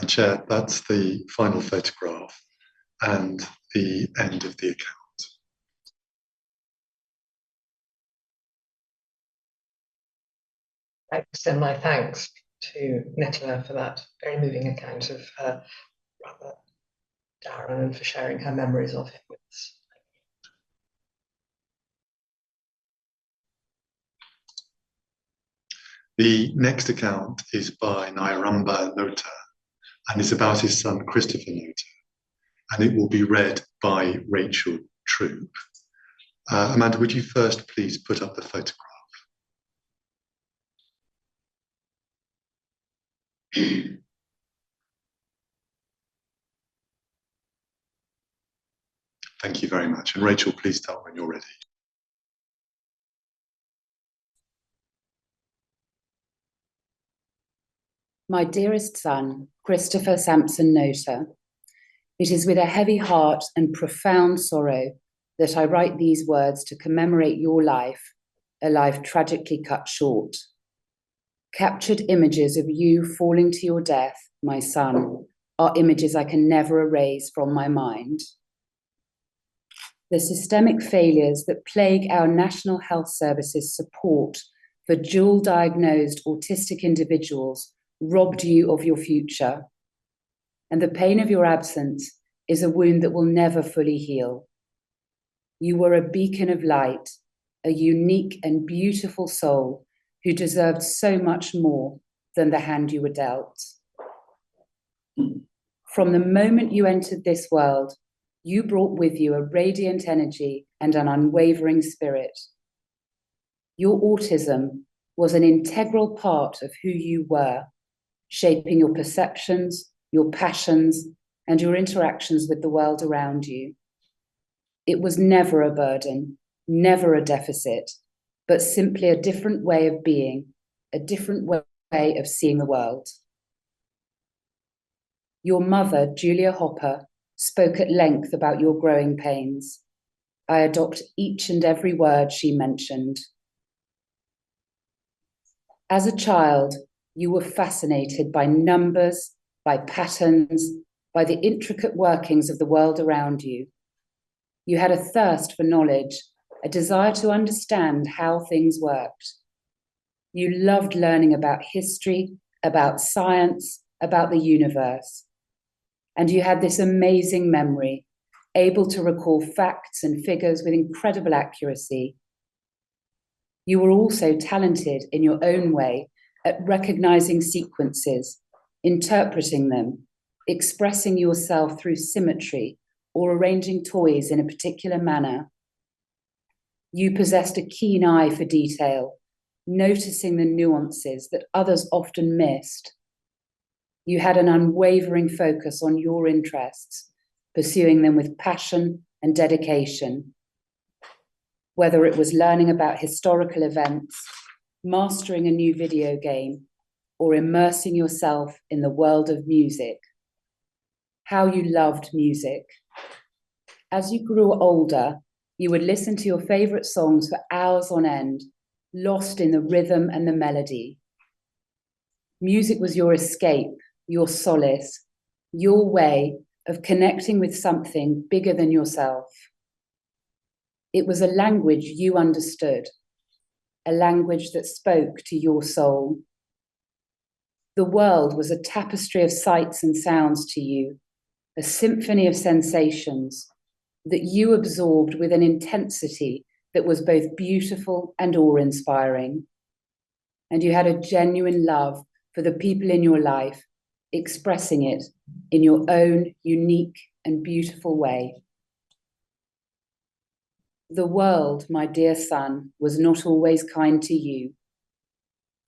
And Chair, that's the final photograph and the end of the account. I extend my thanks to Nicola for that very moving account of her brother Darren and for sharing her memories of him with us. The next account is by Nairamba Nota and is about his son Christopher Nota, and it will be read by Rachel Troop. Amanda, would you first please put up the photograph? Thank you very much. And Rachel, please start when you're ready. My dearest son, Christopher Sampson Nota, it is with a heavy heart and profound sorrow that I write these words to commemorate your life, a life tragically cut short. Captured images of you falling to your death, my son, are images I can never erase from my mind. The systemic failures that plague our National Health Service's support for dual-diagnosed autistic individuals robbed you of your future. And the pain of your absence is a wound that will never fully heal. You were a beacon of light, a unique and beautiful soul who deserved so much more than the hand you were dealt. From the moment you entered this world, you brought with you a radiant energy and an unwavering spirit. Your autism was an integral part of who you were, shaping your perceptions, your passions, and your interactions with the world around you. It was never a burden, never a deficit, but simply a different way of being, a different way of seeing the world. Your mother, Julia Hopper, spoke at length about your growing pains. I adopt each and every word she mentioned. As a child, you were fascinated by numbers, by patterns, by the intricate workings of the world around you. You had a thirst for knowledge, a desire to understand how things worked. You loved learning about history, about science, about the universe. And you had this amazing memory, able to recall facts and figures with incredible accuracy. You were also talented in your own way at recognizing sequences, interpreting them, expressing yourself through symmetry, or arranging toys in a particular manner. You possessed a keen eye for detail, noticing the nuances that others often missed. You had an unwavering focus on your interests, pursuing them with passion and dedication. Whether it was learning about historical events, mastering a new video game, or immersing yourself in the world of music. How you loved music. As you grew older, you would listen to your favorite songs for hours on end, lost in the rhythm and the melody. Music was your escape, your solace, your way of connecting with something bigger than yourself. It was a language you understood, a language that spoke to your soul. The world was a tapestry of sights and sounds to you, a symphony of sensations that you absorbed with an intensity that was both beautiful and awe-inspiring. And you had a genuine love for the people in your life, expressing it in your own unique and beautiful way. The world, my dear son, was not always kind to you.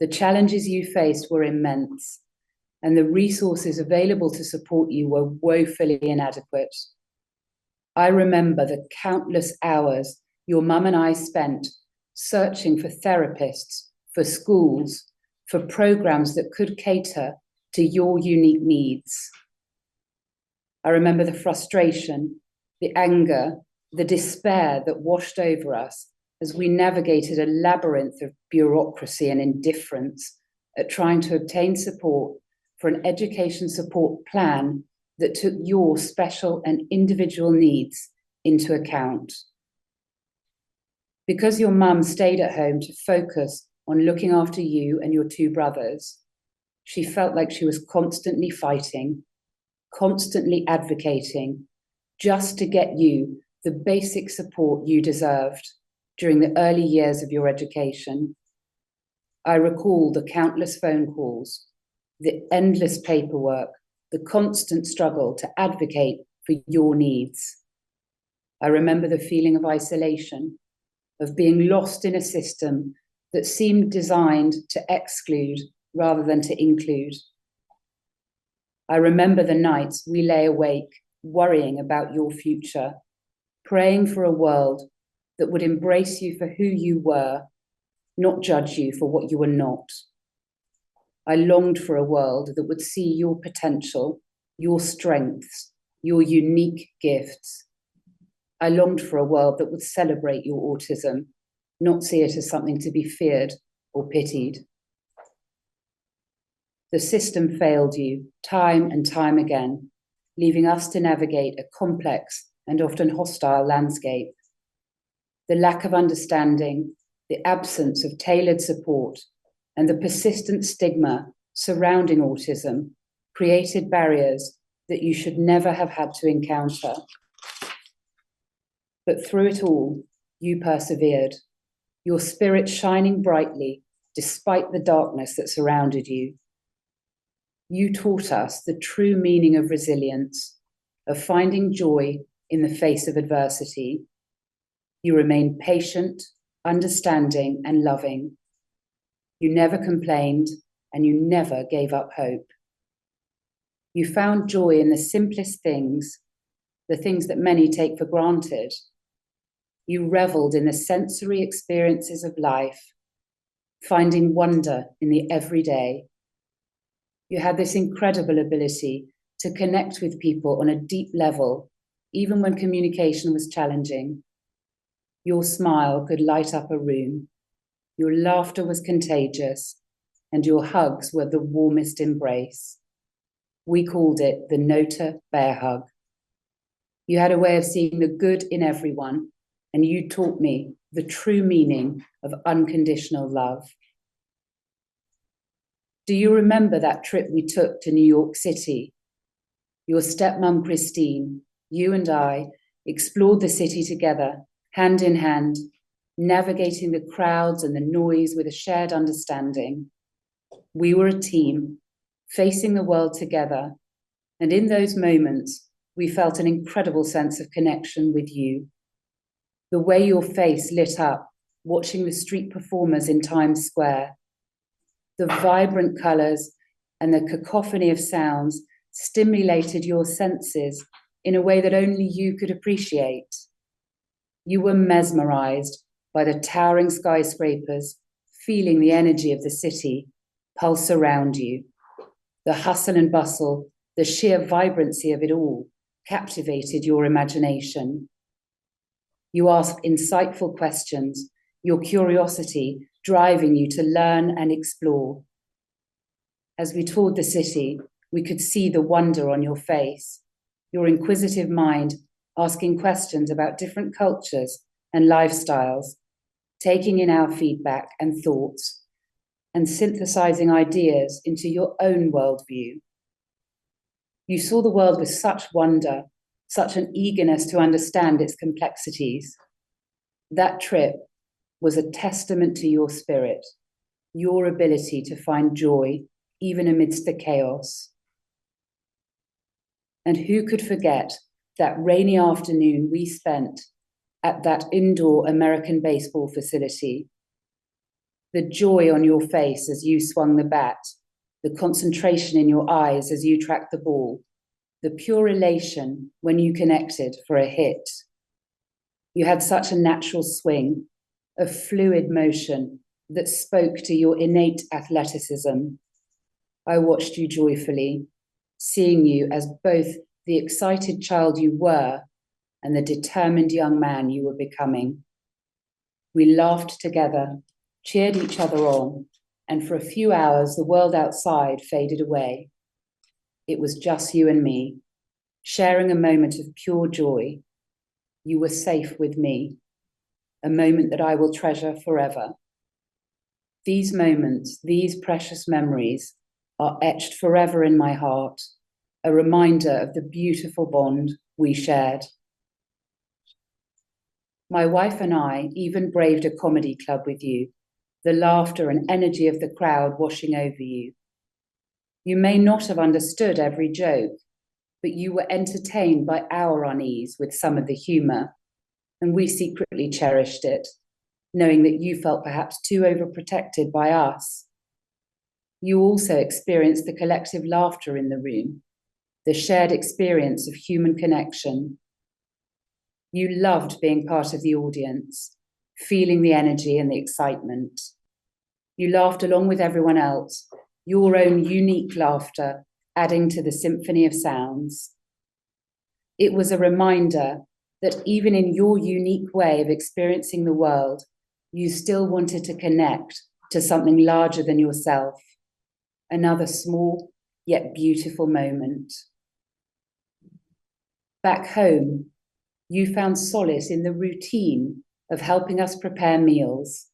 The challenges you faced were immense, and the resources available to support you were woefully inadequate. I remember the countless hours your mum and I spent searching for therapists, for schools, for programs that could cater to your unique needs. I remember the frustration, the anger, the despair that washed over us as we navigated a labyrinth of bureaucracy and indifference at trying to obtain support for an education support plan that took your special and individual needs into account. Because your mum stayed at home to focus on looking after you and your two brothers, she felt like she was constantly fighting, constantly advocating, just to get you the basic support you deserved during the early years of your education. I recall the countless phone calls, the endless paperwork, the constant struggle to advocate for your needs. I remember the feeling of isolation, of being lost in a system that seemed designed to exclude rather than to include. I remember the nights we lay awake, worrying about your future, praying for a world that would embrace you for who you were, not judge you for what you were not. I longed for a world that would see your potential, your strengths, your unique gifts. I longed for a world that would celebrate your autism, not see it as something to be feared or pitied. The system failed you time and time again, leaving us to navigate a complex and often hostile landscape. The lack of understanding, the absence of tailored support, and the persistent stigma surrounding autism created barriers that you should never have had to encounter. But through it all, you persevered, your spirit shining brightly despite the darkness that surrounded you. You taught us the true meaning of resilience, of finding joy in the face of adversity. You remained patient, understanding, and loving. You never complained, and you never gave up hope. You found joy in the simplest things, the things that many take for granted. You reveled in the sensory experiences of life, finding wonder in the everyday. You had this incredible ability to connect with people on a deep level, even when communication was challenging. Your smile could light up a room. Your laughter was contagious, and your hugs were the warmest embrace. We called it the Nota Bear Hug. You had a way of seeing the good in everyone, and you taught me the true meaning of unconditional love. Do you remember that trip we took to New York City? Your stepmom, Christine, you and I explored the city together, hand in hand, navigating the crowds and the noise with a shared understanding. We were a team, facing the world together, and in those moments, we felt an incredible sense of connection with you. The way your face lit up, watching the street performers in Times Square, the vibrant colours and the cacophony of sounds stimulated your senses in a way that only you could appreciate. You were mesmerised by the towering skyscrapers, feeling the energy of the city pulse around you. The hustle and bustle, the sheer vibrancy of it all captivated your imagination. You asked insightful questions, your curiosity driving you to learn and explore. As we toured the city, we could see the wonder on your face, your inquisitive mind asking questions about different cultures and lifestyles, taking in our feedback and thoughts, and synthesizing ideas into your own worldview. You saw the world with such wonder, such an eagerness to understand its complexities. That trip was a testament to your spirit, your ability to find joy even amidst the chaos. And who could forget that rainy afternoon we spent at that indoor American baseball facility? The joy on your face as you swung the bat, the concentration in your eyes as you tracked the ball, the pure elation when you connected for a hit. You had such a natural swing, a fluid motion that spoke to your innate athleticism. I watched you joyfully, seeing you as both the excited child you were and the determined young man you were becoming. We laughed together, cheered each other on, and for a few hours the world outside faded away. It was just you and me, sharing a moment of pure joy. You were safe with me, a moment that I will treasure forever. These moments, these precious memories, are etched forever in my heart, a reminder of the beautiful bond we shared. My wife and I even braved a comedy club with you, the laughter and energy of the crowd washing over you. You may not have understood every joke, but you were entertained by our unease with some of the humour, and we secretly cherished it, knowing that you felt perhaps too overprotected by us. You also experienced the collective laughter in the room, the shared experience of human connection. You loved being part of the audience, feeling the energy and the excitement. You laughed along with everyone else, your own unique laughter adding to the symphony of sounds. It was a reminder that even in your unique way of experiencing the world, you still wanted to connect to something larger than yourself. Another small yet beautiful moment. Back home, you found solace in the routine of helping us prepare meals.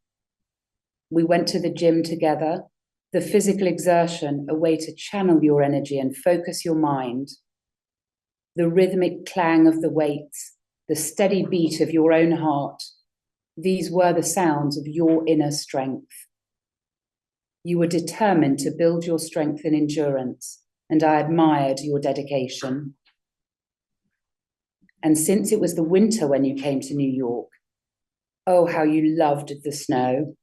We went to the gym together, the physical exertion, a way to channel your energy and focus your mind. The rhythmic clang of the weights, the steady beat of your own heart, these were the sounds of your inner strength. You were determined to build your strength and endurance, and I admired your dedication. And since it was the winter when you came to New York, oh, how you loved the snow.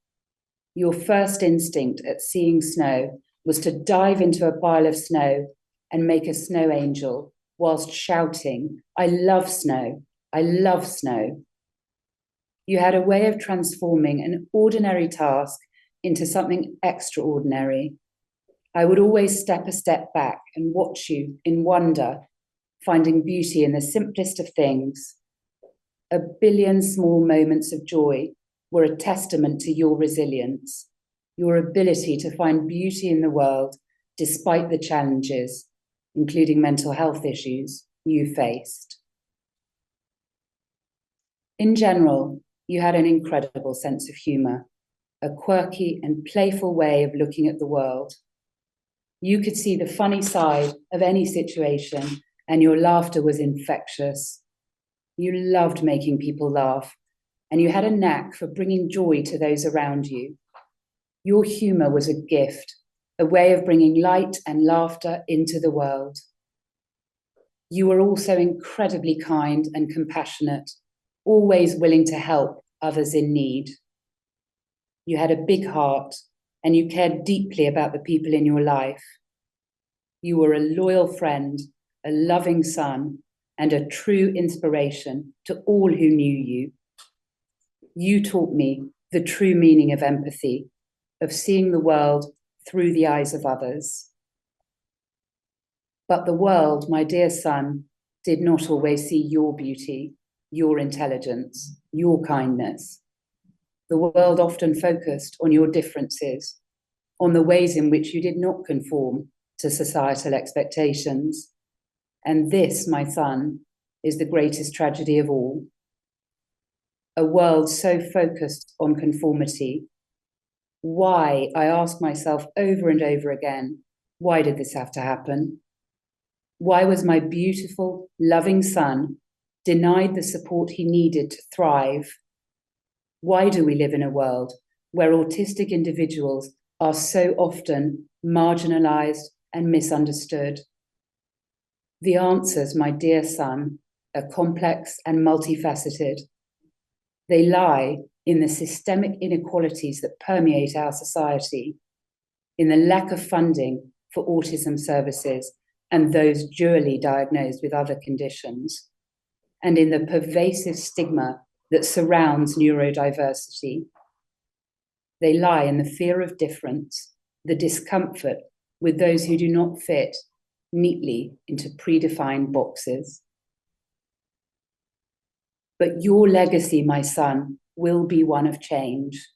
Your first instinct at seeing snow was to dive into a pile of snow and make a snow angel whilst shouting, I love snow, I love snow. You had a way of transforming an ordinary task into something extraordinary. I would always step a step back and watch you in wonder, finding beauty in the simplest of things. A billion small moments of joy were a testament to your resilience, your ability to find beauty in the world despite the challenges, including mental health issues, you faced. In general, you had an incredible sense of humour, a quirky and playful way of looking at the world. You could see the funny side of any situation, and your laughter was infectious. You loved making people laugh, and you had a knack for bringing joy to those around you. Your humour was a gift, a way of bringing light and laughter into the world. You were also incredibly kind and compassionate, always willing to help others in need. You had a big heart, and you cared deeply about the people in your life. You were a loyal friend, a loving son, and a true inspiration to all who knew you. You taught me the true meaning of empathy, of seeing the world through the eyes of others. But the world, my dear son, did not always see your beauty, your intelligence, your kindness. The world often focused on your differences, on the ways in which you did not conform to societal expectations. And this, my son, is the greatest tragedy of all. A world so focused on conformity. Why, I ask myself over and over again, why did this have to happen? Why was my beautiful, loving son denied the support he needed to thrive? Why do we live in a world where autistic individuals are so often marginalized and misunderstood? The answers, my dear son, are complex and multifaceted. They lie in the systemic inequalities that permeate our society, in the lack of funding for autism services and those dually diagnosed with other conditions, and in the pervasive stigma that surrounds neurodiversity. They lie in the fear of difference, the discomfort with those who do not fit neatly into predefined boxes. But your legacy, my son, will be one of change.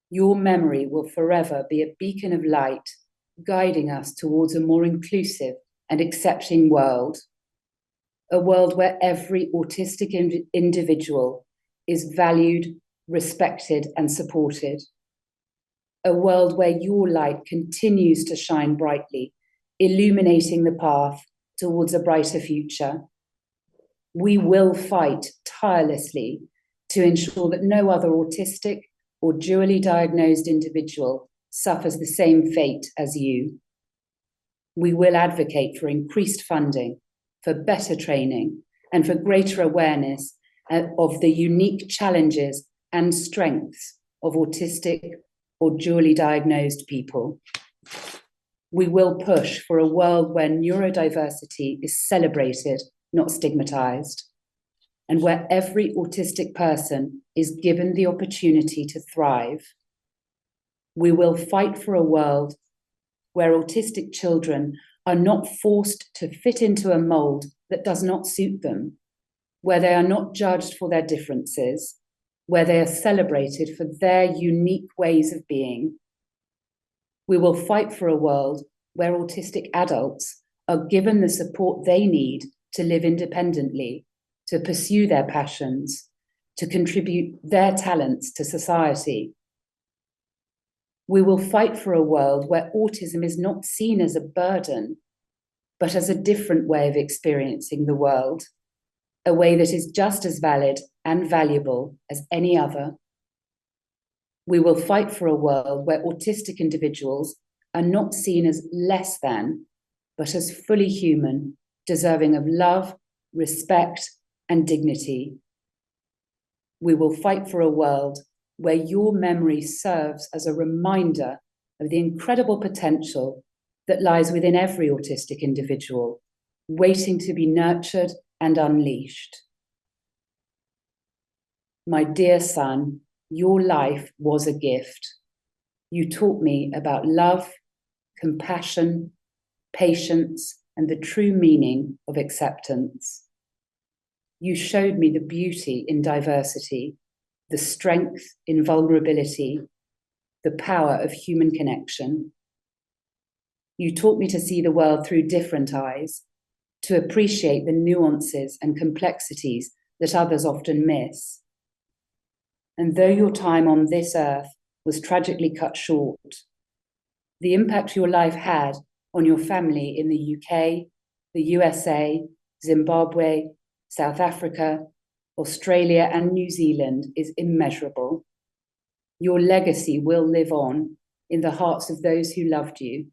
Your memory will forever be a beacon of light, guiding us towards a more inclusive and accepting world, a world where every autistic individual is valued, respected, and supported, a world where your light continues to shine brightly, illuminating the path towards a brighter future. We will fight tirelessly to ensure that no other autistic or dually diagnosed individual suffers the same fate as you. We will advocate for increased funding, for better training, and for greater awareness of the unique challenges and strengths of autistic or dually diagnosed people. We will push for a world where neurodiversity is celebrated, not stigmatized, and where every autistic person is given the opportunity to thrive. We will fight for a world where autistic children are not forced to fit into a mold that does not suit them, where they are not judged for their differences, where they are celebrated for their unique ways of being. We will fight for a world where autistic adults are given the support they need to live independently, to pursue their passions, to contribute their talents to society. We will fight for a world where autism is not seen as a burden, but as a different way of experiencing the world, a way that is just as valid and valuable as any other. We will fight for a world where autistic individuals are not seen as less than, but as fully human, deserving of love, respect, and dignity. We will fight for a world where your memory serves as a reminder of the incredible potential that lies within every autistic individual, waiting to be nurtured and unleashed. My dear son, your life was a gift. You taught me about love, compassion, patience, and the true meaning of acceptance. You showed me the beauty in diversity, the strength in vulnerability, the power of human connection. You taught me to see the world through different eyes, to appreciate the nuances and complexities that others often miss. And though your time on this earth was tragically cut short, the impact your life had on your family in the UK, the USA, Zimbabwe, South Africa, Australia, and New Zealand is immeasurable. Your legacy will live on in the hearts of those who loved you,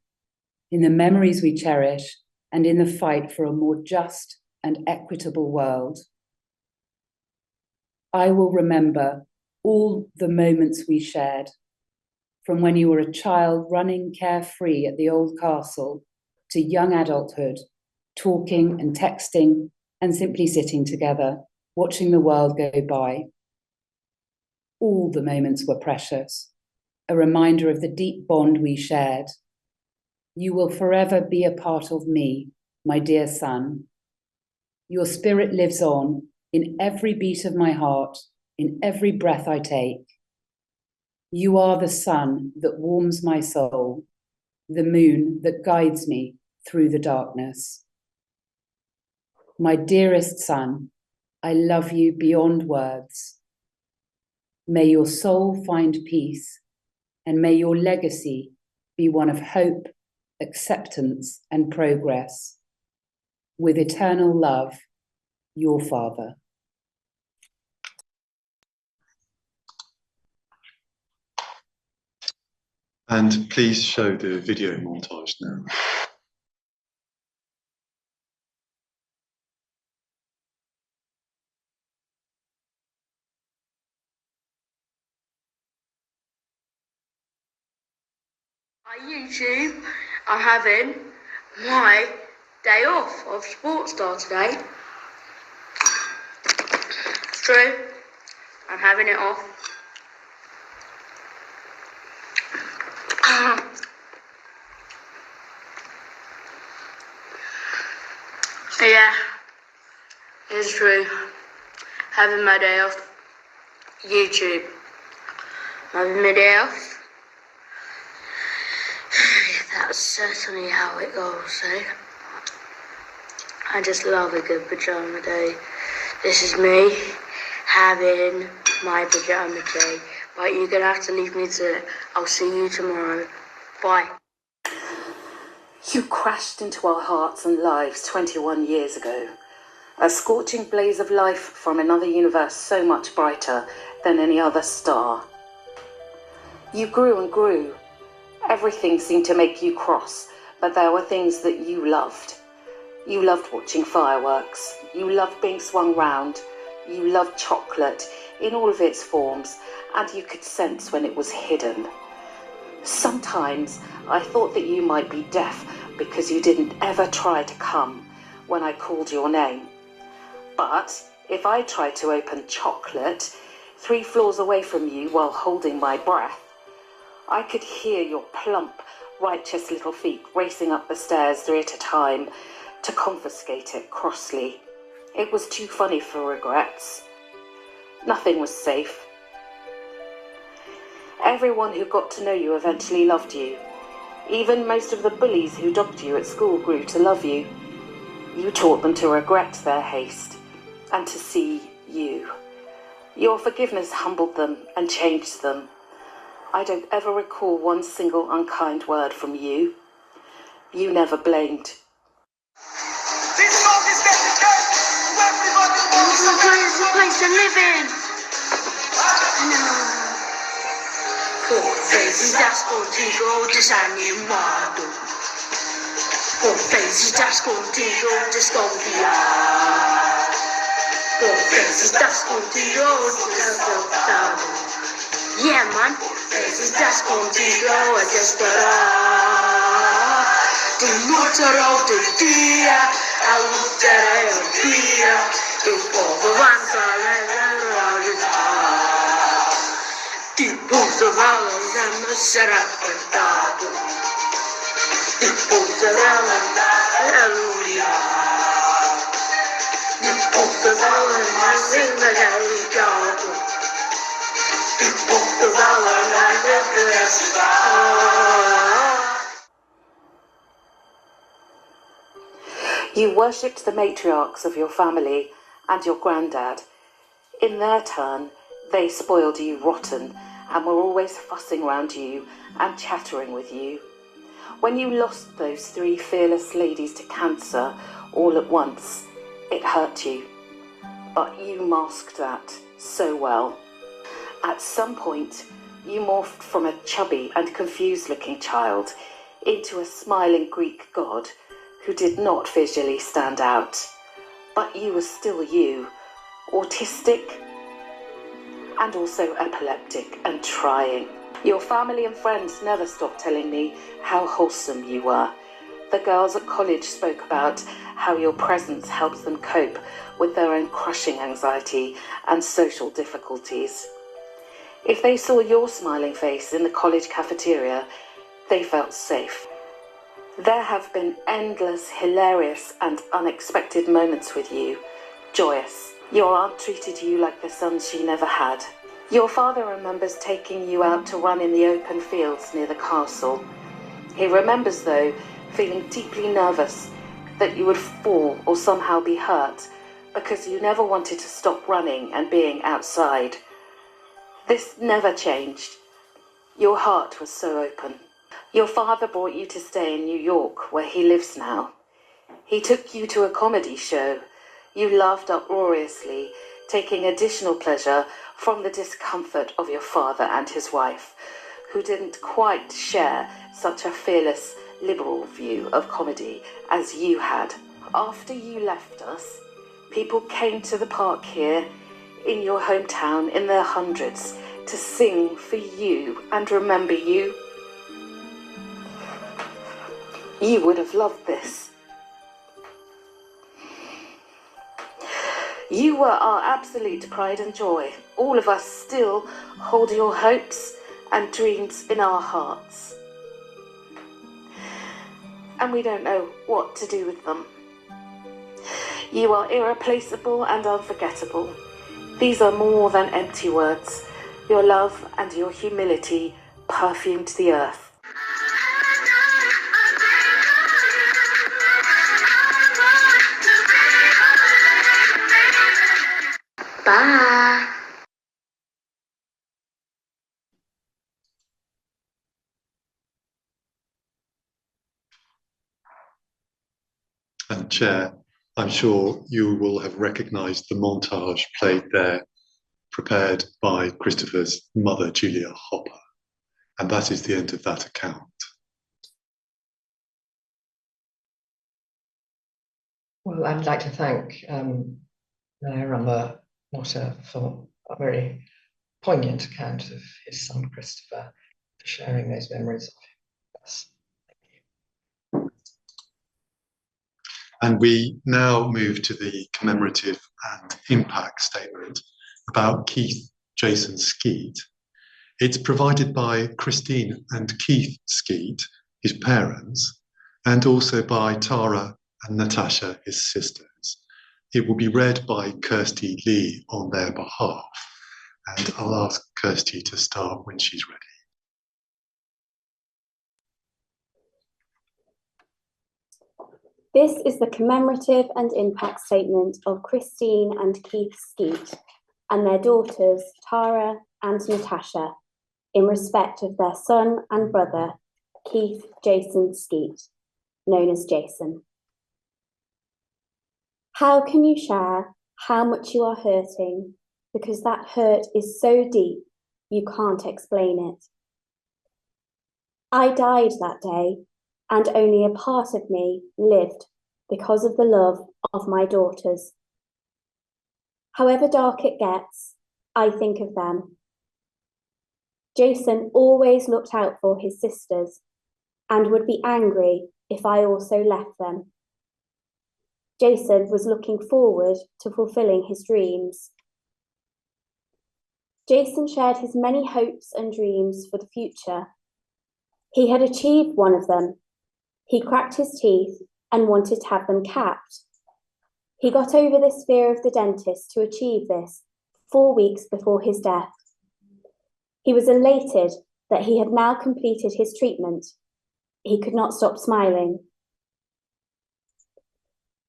in the memories we cherish, and in the fight for a more just and equitable world. I will remember all the moments we shared, from when you were a child running carefree at the old castle to young adulthood, talking and texting and simply sitting together, watching the world go by. All the moments were precious, a reminder of the deep bond we shared. You will forever be a part of me, my dear son. Your spirit lives on in every beat of my heart, in every breath I take. You are the sun that warms my soul, the moon that guides me through the darkness. My dearest son, I love you beyond words. May your soul find peace, and may your legacy be one of hope, acceptance, and progress. With eternal love, your father. And please show the video montage now. Hi YouTube, I'm having my day off of Sports Star today. It's true, I'm having it off. Yeah, it's true. Having my day off. YouTube. Having my day off. That's certainly how it goes, eh? I just love a good pajama day. This is me having my pajama day. But you're going to have to leave me to it. I'll see you tomorrow. Bye. You crashed into our hearts and lives 21 years ago. A scorching blaze of life from another universe so much brighter than any other star. You grew and grew. Everything seemed to make you cross, but there were things that you loved. You loved watching fireworks. You loved being swung round. You loved chocolate in all of its forms, and you could sense when it was hidden. Sometimes I thought that you might be deaf because you didn't ever try to come when I called your name. But if I tried to open chocolate 3 floors away from you while holding my breath, I could hear your plump, righteous little feet racing up the stairs 3 at a time to confiscate it crossly. It was too funny for regrets. Nothing was safe. Everyone who got to know you eventually loved you. Even most of the bullies who dogged you at school grew to love you. You taught them to regret their haste and to see you. Your forgiveness humbled them and changed them. I don't ever recall one single unkind word from you. You never blamed. This song is dedicated to everybody who wants a place to live in. No. Four faces that's contigo desanimado. Four faces that's contigo desconfiado. Four faces that's contigo desconfiado. Yeah, man. Faces that's contigo desesperado. De noite ao de dia, a luta é o dia. E o povo avança, depois da vala será cantado. Depois da vala, aleluia. Depois da vala, ainda é ligado. Depois da vala, ainda é ligado. You worshipped the matriarchs of your family and your granddad. In their turn, they spoiled you rotten and were always fussing round you and chattering with you. When you lost those 3 fearless ladies to cancer all at once, it hurt you. But you masked that so well. At some point, you morphed from a chubby and confused-looking child into a smiling Greek god who did not visually stand out. But you were still you, autistic and also epileptic and trying. Your family and friends never stopped telling me how wholesome you were. The girls at college spoke about how your presence helps them cope with their own crushing anxiety and social difficulties. If they saw your smiling face in the college cafeteria, they felt safe. There have been endless, hilarious and unexpected moments with you, joyous. Your aunt treated you like the son she never had. Your father remembers taking you out to run in the open fields near the castle. He remembers, though, feeling deeply nervous that you would fall or somehow be hurt because you never wanted to stop running and being outside. This never changed. Your heart was so open. Your father brought you to stay in New York, where he lives now. He took you to a comedy show. You laughed uproariously, taking additional pleasure from the discomfort of your father and his wife, who didn't quite share such a fearless, liberal view of comedy as you had. After you left us, people came to the park here in your hometown in their hundreds to sing for you and remember you. You would have loved this. You were our absolute pride and joy. All of us still hold your hopes and dreams in our hearts. And we don't know what to do with them. You are irreplaceable and unforgettable. These are more than empty words. Your love and your humility perfumed the earth. Bye. And Chair, I'm sure you will have recognised the montage played there, prepared by Christopher's mother, Julia Hopper. And that is the end of that account. Well, I'd like to thank Mayor Motter for a very poignant account of his son Christopher, for sharing those memories of him with us. Thank you. And we now move to the commemorative and impact statement about Keith Jason Skeet. It's provided by Christine and Keith Skeet, his parents, and also by Tara and Natasha, his sisters. It will be read by Kirsty Lee on their behalf, and I'll ask Kirsty to start when she's ready. This is the commemorative and impact statement of Christine and Keith Skeet and their daughters Tara and Natasha in respect of their son and brother Keith Jason Skeet, known as Jason. How can you share how much you are hurting, because that hurt is so deep you can't explain it? I died that day, and only a part of me lived because of the love of my daughters. However dark it gets, I think of them. Jason always looked out for his sisters and would be angry if I also left them. Jason was looking forward to fulfilling his dreams. Jason shared his many hopes and dreams for the future. He had achieved one of them. He cracked his teeth and wanted to have them capped. He got over this fear of the dentist to achieve this 4 weeks before his death. He was elated that he had now completed his treatment. He could not stop smiling.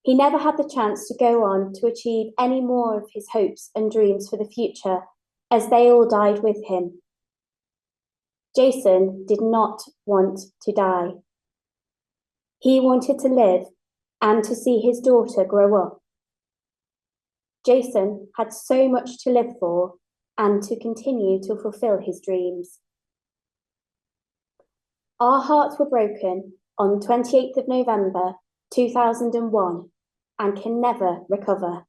He never had the chance to go on to achieve any more of his hopes and dreams for the future, as they all died with him. Jason did not want to die. He wanted to live and to see his daughter grow up. Jason had so much to live for and to continue to fulfill his dreams. Our hearts were broken on the 28th of November 2001 and can never recover.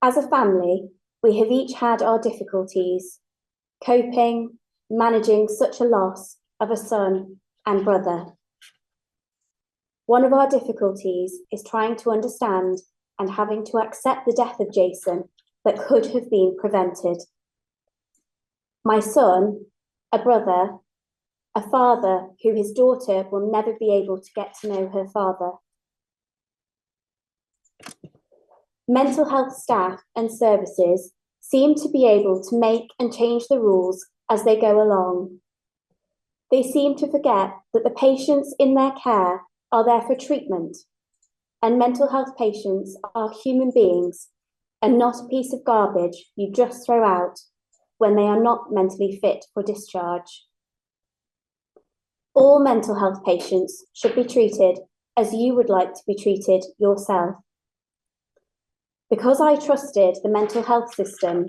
As a family, we have each had our difficulties, coping, managing such a loss of a son and brother. One of our difficulties is trying to understand and having to accept the death of Jason that could have been prevented. My son, a brother, a father who his daughter will never be able to get to know her father. Mental health staff and services seem to be able to make and change the rules as they go along. They seem to forget that the patients in their care are there for treatment, and mental health patients are human beings and not a piece of garbage you just throw out when they are not mentally fit for discharge. All mental health patients should be treated as you would like to be treated yourself. Because I trusted the mental health system,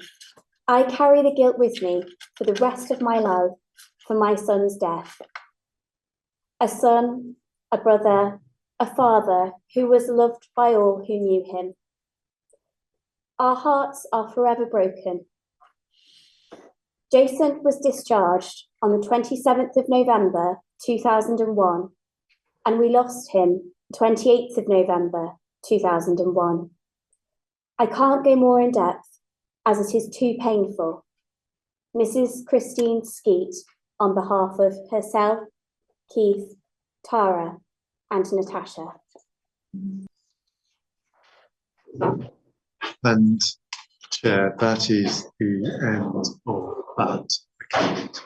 I carry the guilt with me for the rest of my life for my son's death. A son, a brother, a father who was loved by all who knew him. Our hearts are forever broken. Jason was discharged on the 27th of November 2001, and we lost him the 28th of November 2001. I can't go more in depth as it is too painful. Mrs. Christine Skeet, on behalf of herself, Keith, Tara, and Natasha. And Chair, that is the end of that account.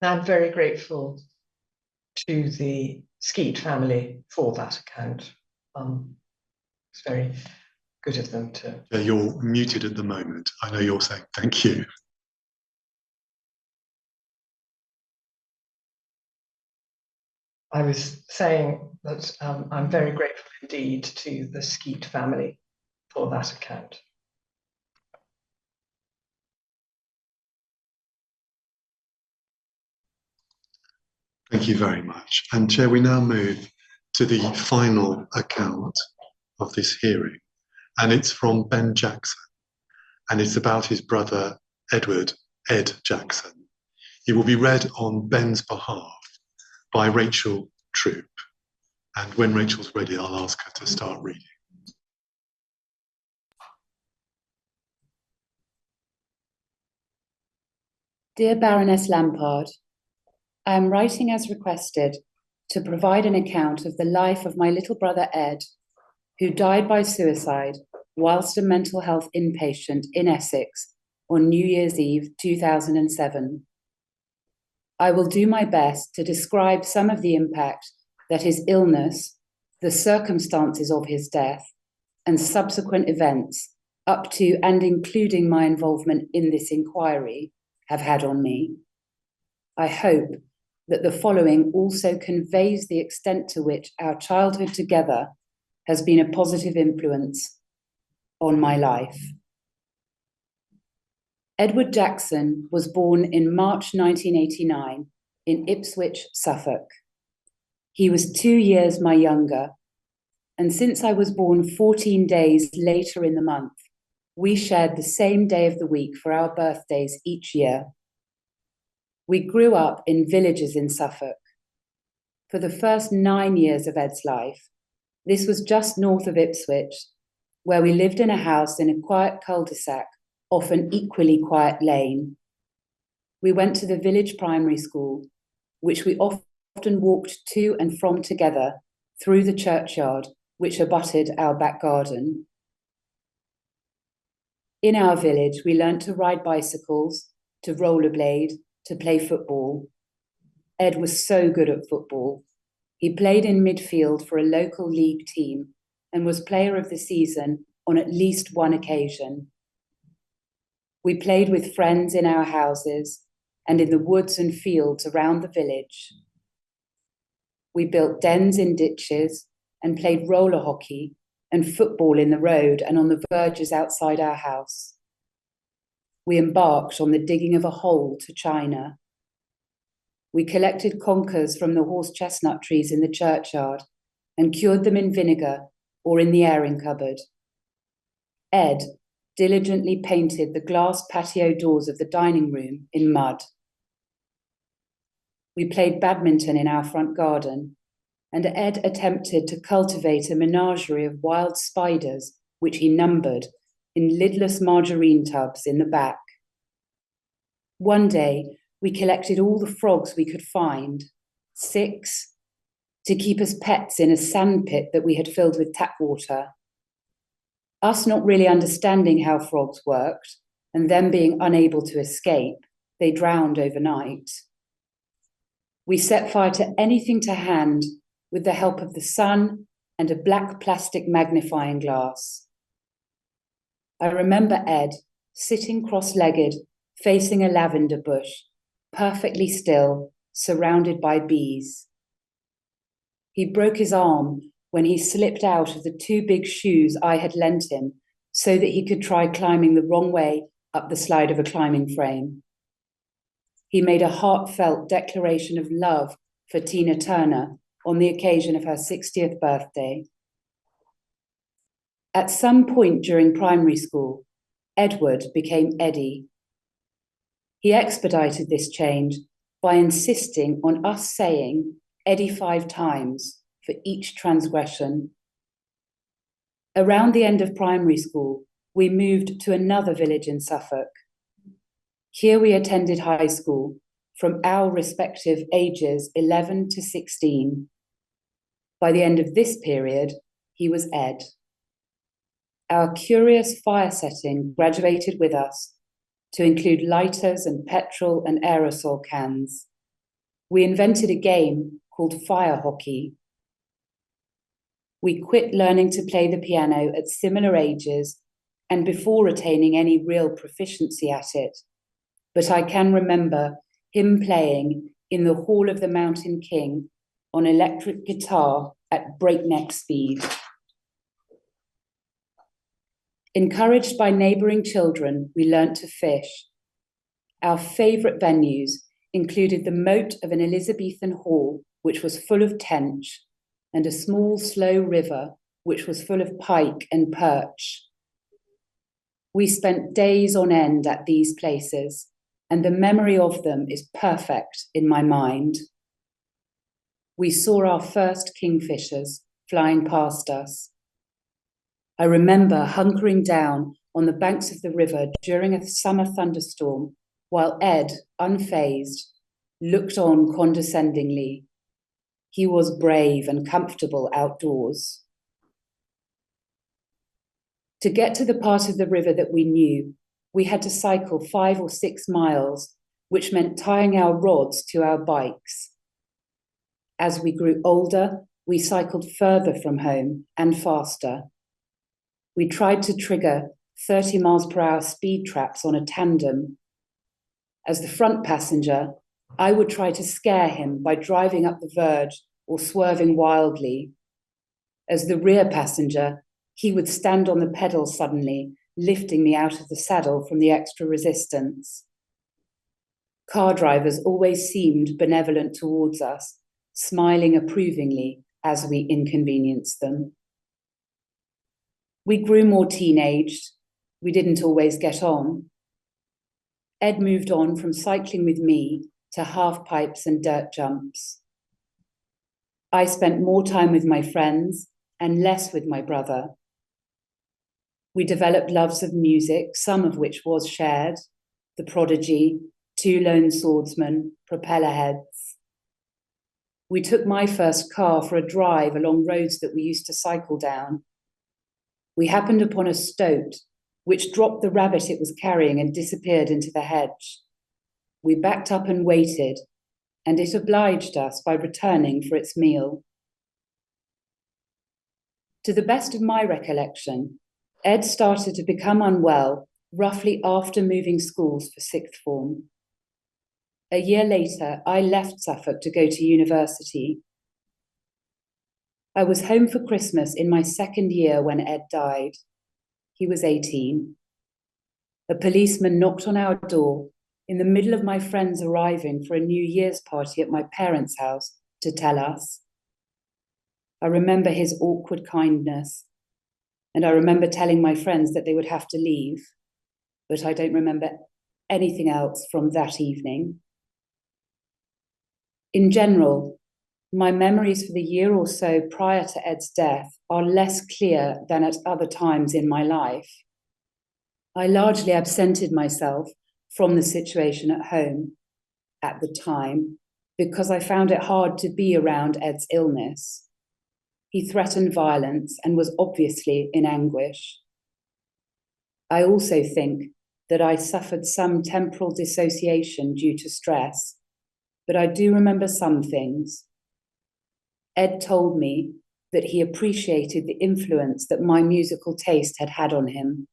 I'm very grateful to the Skeet family for that account. It's very good of them to. You're muted at the moment. I know you're saying thank you. I was saying that I'm very grateful indeed to the Skeet family for that account. Thank you very much. And Chair, we now move to the final account of this hearing, and it's from Ben Jackson, and it's about his brother Edward, Ed Jackson. It will be read on Ben's behalf by Rachel Troop. And when Rachel's ready, I'll ask her to start reading. Dear Baroness Lampard, I am writing as requested to provide an account of the life of my little brother Ed, who died by suicide whilst a mental health inpatient in Essex on New Year's Eve 2007. I will do my best to describe some of the impact that his illness, the circumstances of his death, and subsequent events, up to and including my involvement in this inquiry, have had on me. I hope that the following also conveys the extent to which our childhood together has been a positive influence on my life. Edward Jackson was born in March 1989 in Ipswich, Suffolk. He was 2 years my younger, and since I was born 14 days later in the month, we shared the same day of the week for our birthdays each year. We grew up in villages in Suffolk. For the first 9 years of Ed's life, this was just north of Ipswich, where we lived in a house in a quiet cul-de-sac off an equally quiet lane. We went to the village primary school, which we often walked to and from together through the churchyard, which abutted our back garden. In our village, we learnt to ride bicycles, to rollerblade, to play football. Ed was so good at football. He played in midfield for a local league team and was player of the season on at least one occasion. We played with friends in our houses and in the woods and fields around the village. We built dens in ditches and played roller hockey and football in the road and on the verges outside our house. We embarked on the digging of a hole to China. We collected conkers from the horse chestnut trees in the churchyard and cured them in vinegar or in the airing cupboard. Ed diligently painted the glass patio doors of the dining room in mud. We played badminton in our front garden, and Ed attempted to cultivate a menagerie of wild spiders, which he numbered in lidless margarine tubs in the back. One day, we collected all the frogs we could find, 6, to keep as pets in a sandpit that we had filled with tap water. Us not really understanding how frogs worked, and them being unable to escape, they drowned overnight. We set fire to anything to hand with the help of the sun and a black plastic magnifying glass. I remember Ed sitting cross-legged, facing a lavender bush, perfectly still, surrounded by bees. He broke his arm when he slipped out of the 2 big shoes I had lent him so that he could try climbing the wrong way up the slide of a climbing frame. He made a heartfelt declaration of love for Tina Turner on the occasion of her 60th birthday. At some point during primary school, Edward became Eddie. He expedited this change by insisting on us saying Eddie 5 times for each transgression. Around the end of primary school, we moved to another village in Suffolk. Here we attended high school from our respective ages 11 to 16. By the end of this period, he was Ed. Our curious fire setting graduated with us to include lighters and petrol and aerosol cans. We invented a game called fire hockey. We quit learning to play the piano at similar ages and before attaining any real proficiency at it. But I can remember him playing in the Hall of the Mountain King on electric guitar at breakneck speed. Encouraged by neighbouring children, we learnt to fish. Our favourite venues included the moat of an Elizabethan hall, which was full of tench, and a small, slow river, which was full of pike and perch. We spent days on end at these places, and the memory of them is perfect in my mind. We saw our first kingfishers flying past us. I remember hunkering down on the banks of the river during a summer thunderstorm, while Ed, unfazed, looked on condescendingly. He was brave and comfortable outdoors. To get to the part of the river that we knew, we had to cycle 5 or 6 miles, which meant tying our rods to our bikes. As we grew older, we cycled further from home and faster. We tried to trigger 30 miles per hour speed traps on a tandem. As the front passenger, I would try to scare him by driving up the verge or swerving wildly. As the rear passenger, he would stand on the pedal suddenly, lifting me out of the saddle from the extra resistance. Car drivers always seemed benevolent towards us, smiling approvingly as we inconvenienced them. We grew more teenaged. We didn't always get on. Ed moved on from cycling with me to half pipes and dirt jumps. I spent more time with my friends and less with my brother. We developed loves of music, some of which was shared: The Prodigy, Two Lone Swordsmen, Propellerheads. We took my first car for a drive along roads that we used to cycle down. We happened upon a stoat, which dropped the rabbit it was carrying and disappeared into the hedge. We backed up and waited, and it obliged us by returning for its meal. To the best of my recollection, Ed started to become unwell roughly after moving schools for 6th form. A year later, I left Suffolk to go to university. I was home for Christmas in my 2nd year when Ed died. He was 18. A policeman knocked on our door in the middle of my friends arriving for a New Year's party at my parents' house to tell us. I remember his awkward kindness, and I remember telling my friends that they would have to leave, but I don't remember anything else from that evening. In general, my memories for the year or so prior to Ed's death are less clear than at other times in my life. I largely absented myself from the situation at home at the time because I found it hard to be around Ed's illness. He threatened violence and was obviously in anguish. I also think that I suffered some temporal dissociation due to stress, but I do remember some things. Ed told me that he appreciated the influence that my musical taste had had on him,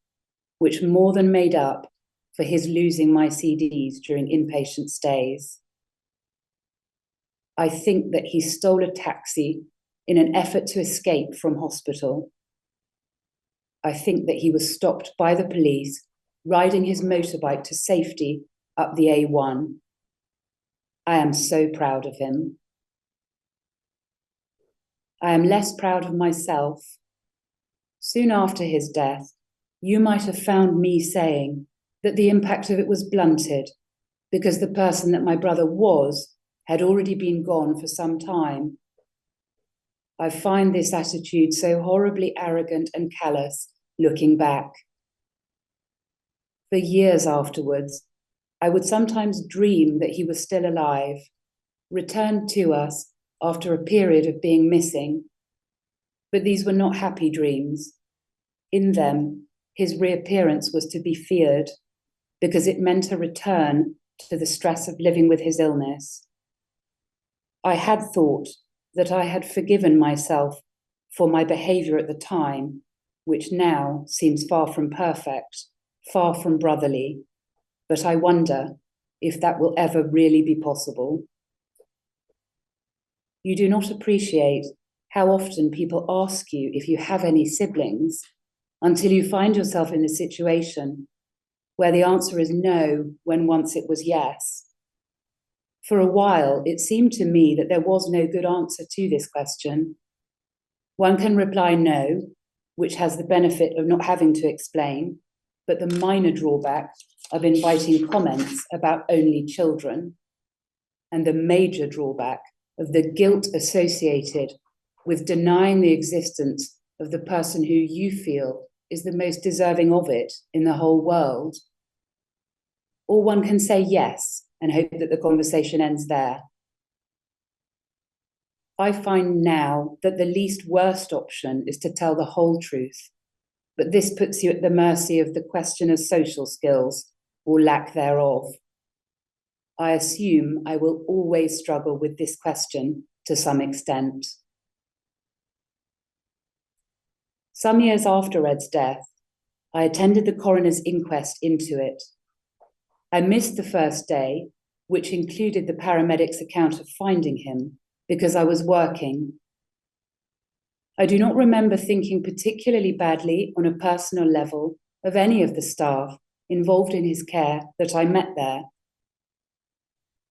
which more than made up for his losing my CDs during inpatient stays. I think that he stole a taxi in an effort to escape from hospital. I think that he was stopped by the police riding his motorbike to safety up the A1. I am so proud of him. I am less proud of myself. Soon after his death, you might have found me saying that the impact of it was blunted because the person that my brother was had already been gone for some time. I find this attitude so horribly arrogant and callous looking back. For years afterwards, I would sometimes dream that he was still alive, returned to us after a period of being missing. But these were not happy dreams. In them, his reappearance was to be feared because it meant a return to the stress of living with his illness. I had thought that I had forgiven myself for my behaviour at the time, which now seems far from perfect, far from brotherly, but I wonder if that will ever really be possible. You do not appreciate how often people ask you if you have any siblings until you find yourself in a situation where the answer is no when once it was yes. For a while, it seemed to me that there was no good answer to this question. One can reply no, which has the benefit of not having to explain, but the minor drawback of inviting comments about only children, and the major drawback of the guilt associated with denying the existence of the person who you feel is the most deserving of it in the whole world. Or one can say yes and hope that the conversation ends there. I find now that the least worst option is to tell the whole truth, but this puts you at the mercy of the questioner's social skills or lack thereof. I assume I will always struggle with this question to some extent. Some years after Ed's death, I attended the coroner's inquest into it. I missed the first day, which included the paramedics' account of finding him, because I was working. I do not remember thinking particularly badly on a personal level of any of the staff involved in his care that I met there.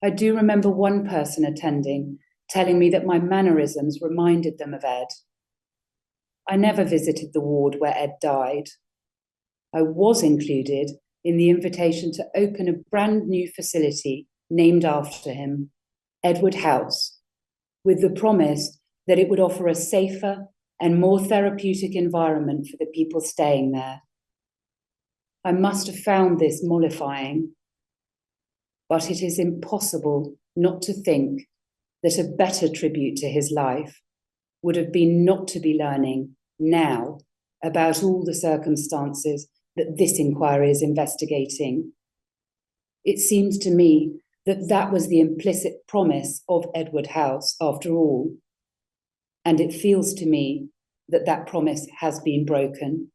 I do remember one person attending telling me that my mannerisms reminded them of Ed. I never visited the ward where Ed died. I was included in the invitation to open a brand new facility named after him, Edward House, with the promise that it would offer a safer and more therapeutic environment for the people staying there. I must have found this mollifying, but it is impossible not to think that a better tribute to his life would have been not to be learning now about all the circumstances that this inquiry is investigating. It seems to me that that was the implicit promise of Edward House, after all, and it feels to me that that promise has been broken.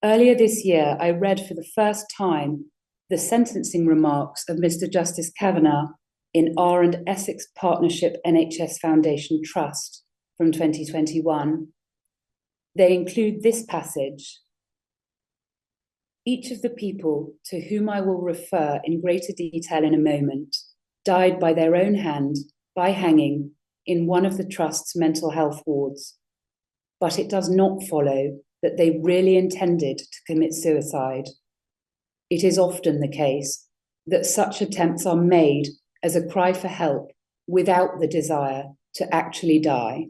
Earlier this year, I read for the first time the sentencing remarks of Mr. Justice Kavanagh in R and Essex Partnership NHS Foundation Trust from 2021. They include this passage: each of the people to whom I will refer in greater detail in a moment died by their own hand by hanging in one of the Trust's mental health wards. But it does not follow that they really intended to commit suicide. It is often the case that such attempts are made as a cry for help without the desire to actually die.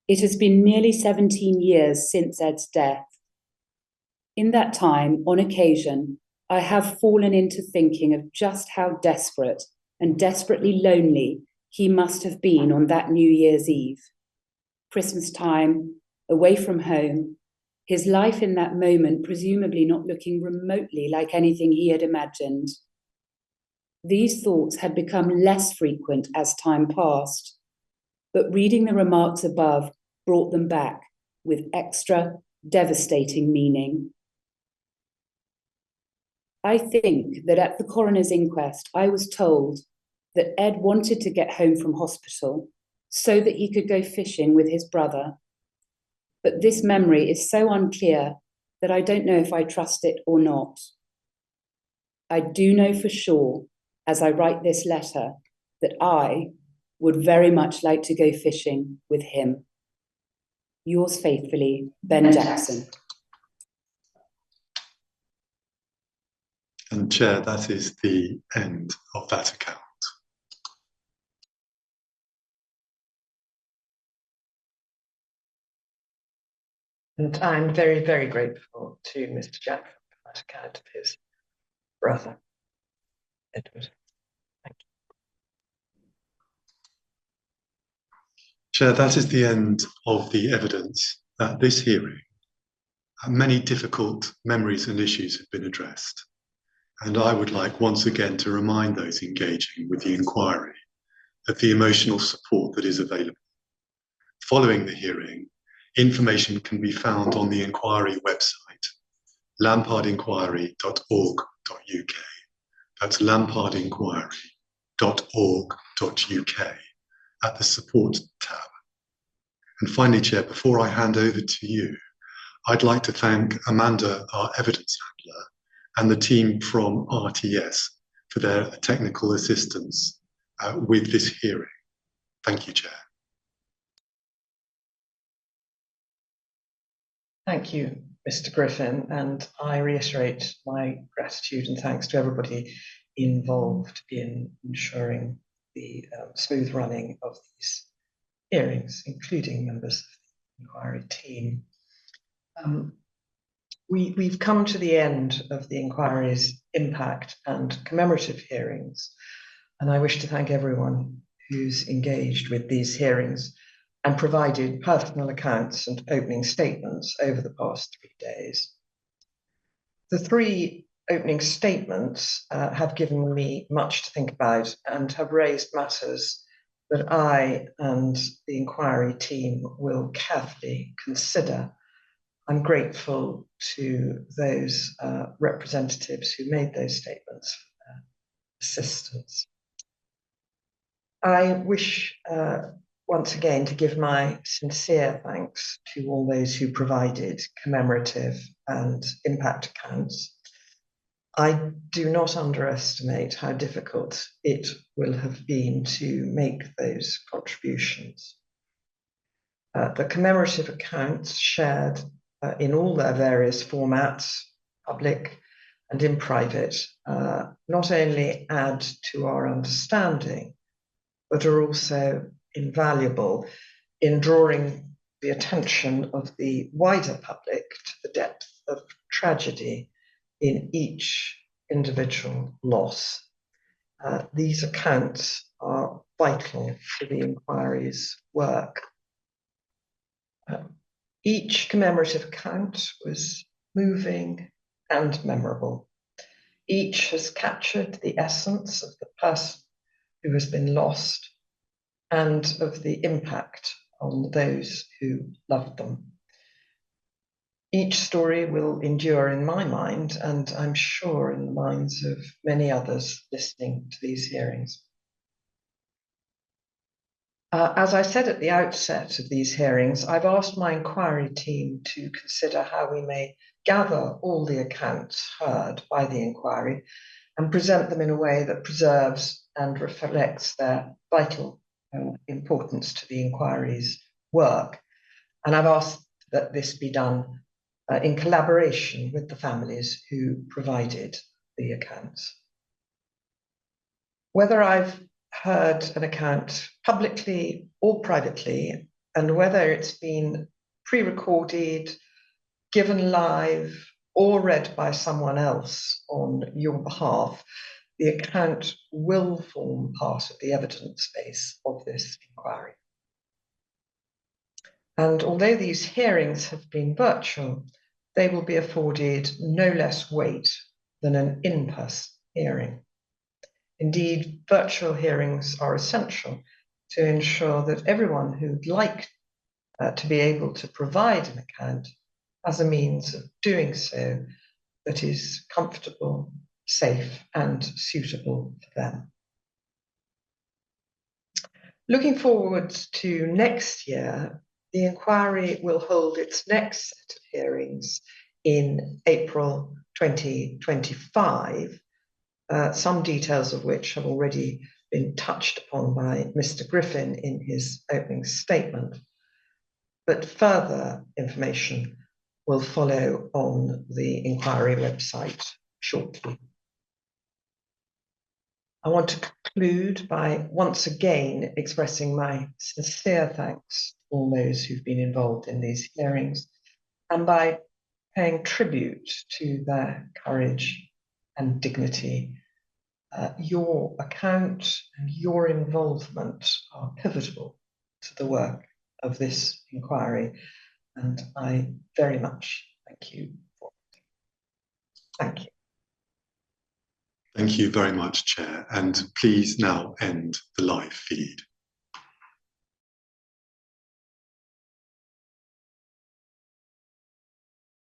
It has been nearly 17 years since Ed's death. In that time, on occasion, I have fallen into thinking of just how desperate and desperately lonely he must have been on that New Year's Eve. Christmas time, away from home, his life in that moment presumably not looking remotely like anything he had imagined. These thoughts had become less frequent as time passed, but reading the remarks above brought them back with extra devastating meaning. I think that at the coroner's inquest, I was told that Ed wanted to get home from hospital so that he could go fishing with his brother. But this memory is so unclear that I don't know if I trust it or not. I do know for sure, as I write this letter, that I would very much like to go fishing with him. Yours faithfully, Ben Jackson. And Chair, that is the end of that account. And I'm very, very grateful to Mr. Jackson for that account of his brother, Edward. Thank you. Chair, that is the end of the evidence at this hearing. Many difficult memories and issues have been addressed, and I would like once again to remind those engaging with the inquiry of the emotional support that is available. Following the hearing, information can be found on the inquiry website, lampardinquiry.org.uk. That's lampardinquiry.org.uk at the support tab. And finally, Chair, before I hand over to you, I'd like to thank Amanda, our evidence handler, and the team from RTS for their technical assistance with this hearing. Thank you, Chair. Thank you, Mr. Griffin, and I reiterate my gratitude and thanks to everybody involved in ensuring the smooth running of these hearings, including members of the inquiry team. We've come to the end of the inquiry's impact and commemorative hearings, and I wish to thank everyone who's engaged with these hearings and provided personal accounts and opening statements over the past 3 days. The 3 opening statements have given me much to think about and have raised matters that I and the inquiry team will carefully consider. I'm grateful to those representatives who made those statements for their assistance. I wish once again to give my sincere thanks to all those who provided commemorative and impact accounts. I do not underestimate how difficult it will have been to make those contributions. The commemorative accounts shared in all their various formats, public and in private, not only add to our understanding, but are also invaluable in drawing the attention of the wider public to the depth of tragedy in each individual loss. These accounts are vital to the inquiry's work. Each commemorative account was moving and memorable. Each has captured the essence of the person who has been lost and of the impact on those who loved them. Each story will endure in my mind, and I'm sure in the minds of many others listening to these hearings. As I said at the outset of these hearings, I've asked my inquiry team to consider how we may gather all the accounts heard by the inquiry and present them in a way that preserves and reflects their vital importance to the inquiry's work. And I've asked that this be done in collaboration with the families who provided the accounts. Whether I've heard an account publicly or privately, and whether it's been pre-recorded, given live, or read by someone else on your behalf, the account will form part of the evidence base of this inquiry. And although these hearings have been virtual, they will be afforded no less weight than an in-person hearing. Indeed, virtual hearings are essential to ensure that everyone who'd like to be able to provide an account has a means of doing so that is comfortable, safe, and suitable for them. Looking forward to next year, the inquiry will hold its next set of hearings in April 2025, some details of which have already been touched upon by Mr. Griffin in his opening statement. But further information will follow on the inquiry website shortly. I want to conclude by once again expressing my sincere thanks to all those who've been involved in these hearings and by paying tribute to their courage and dignity. Your account and your involvement are pivotal to the work of this inquiry, and I very much thank you for it. Thank you. Thank Thank you very much, Chair. And please now end the live feed.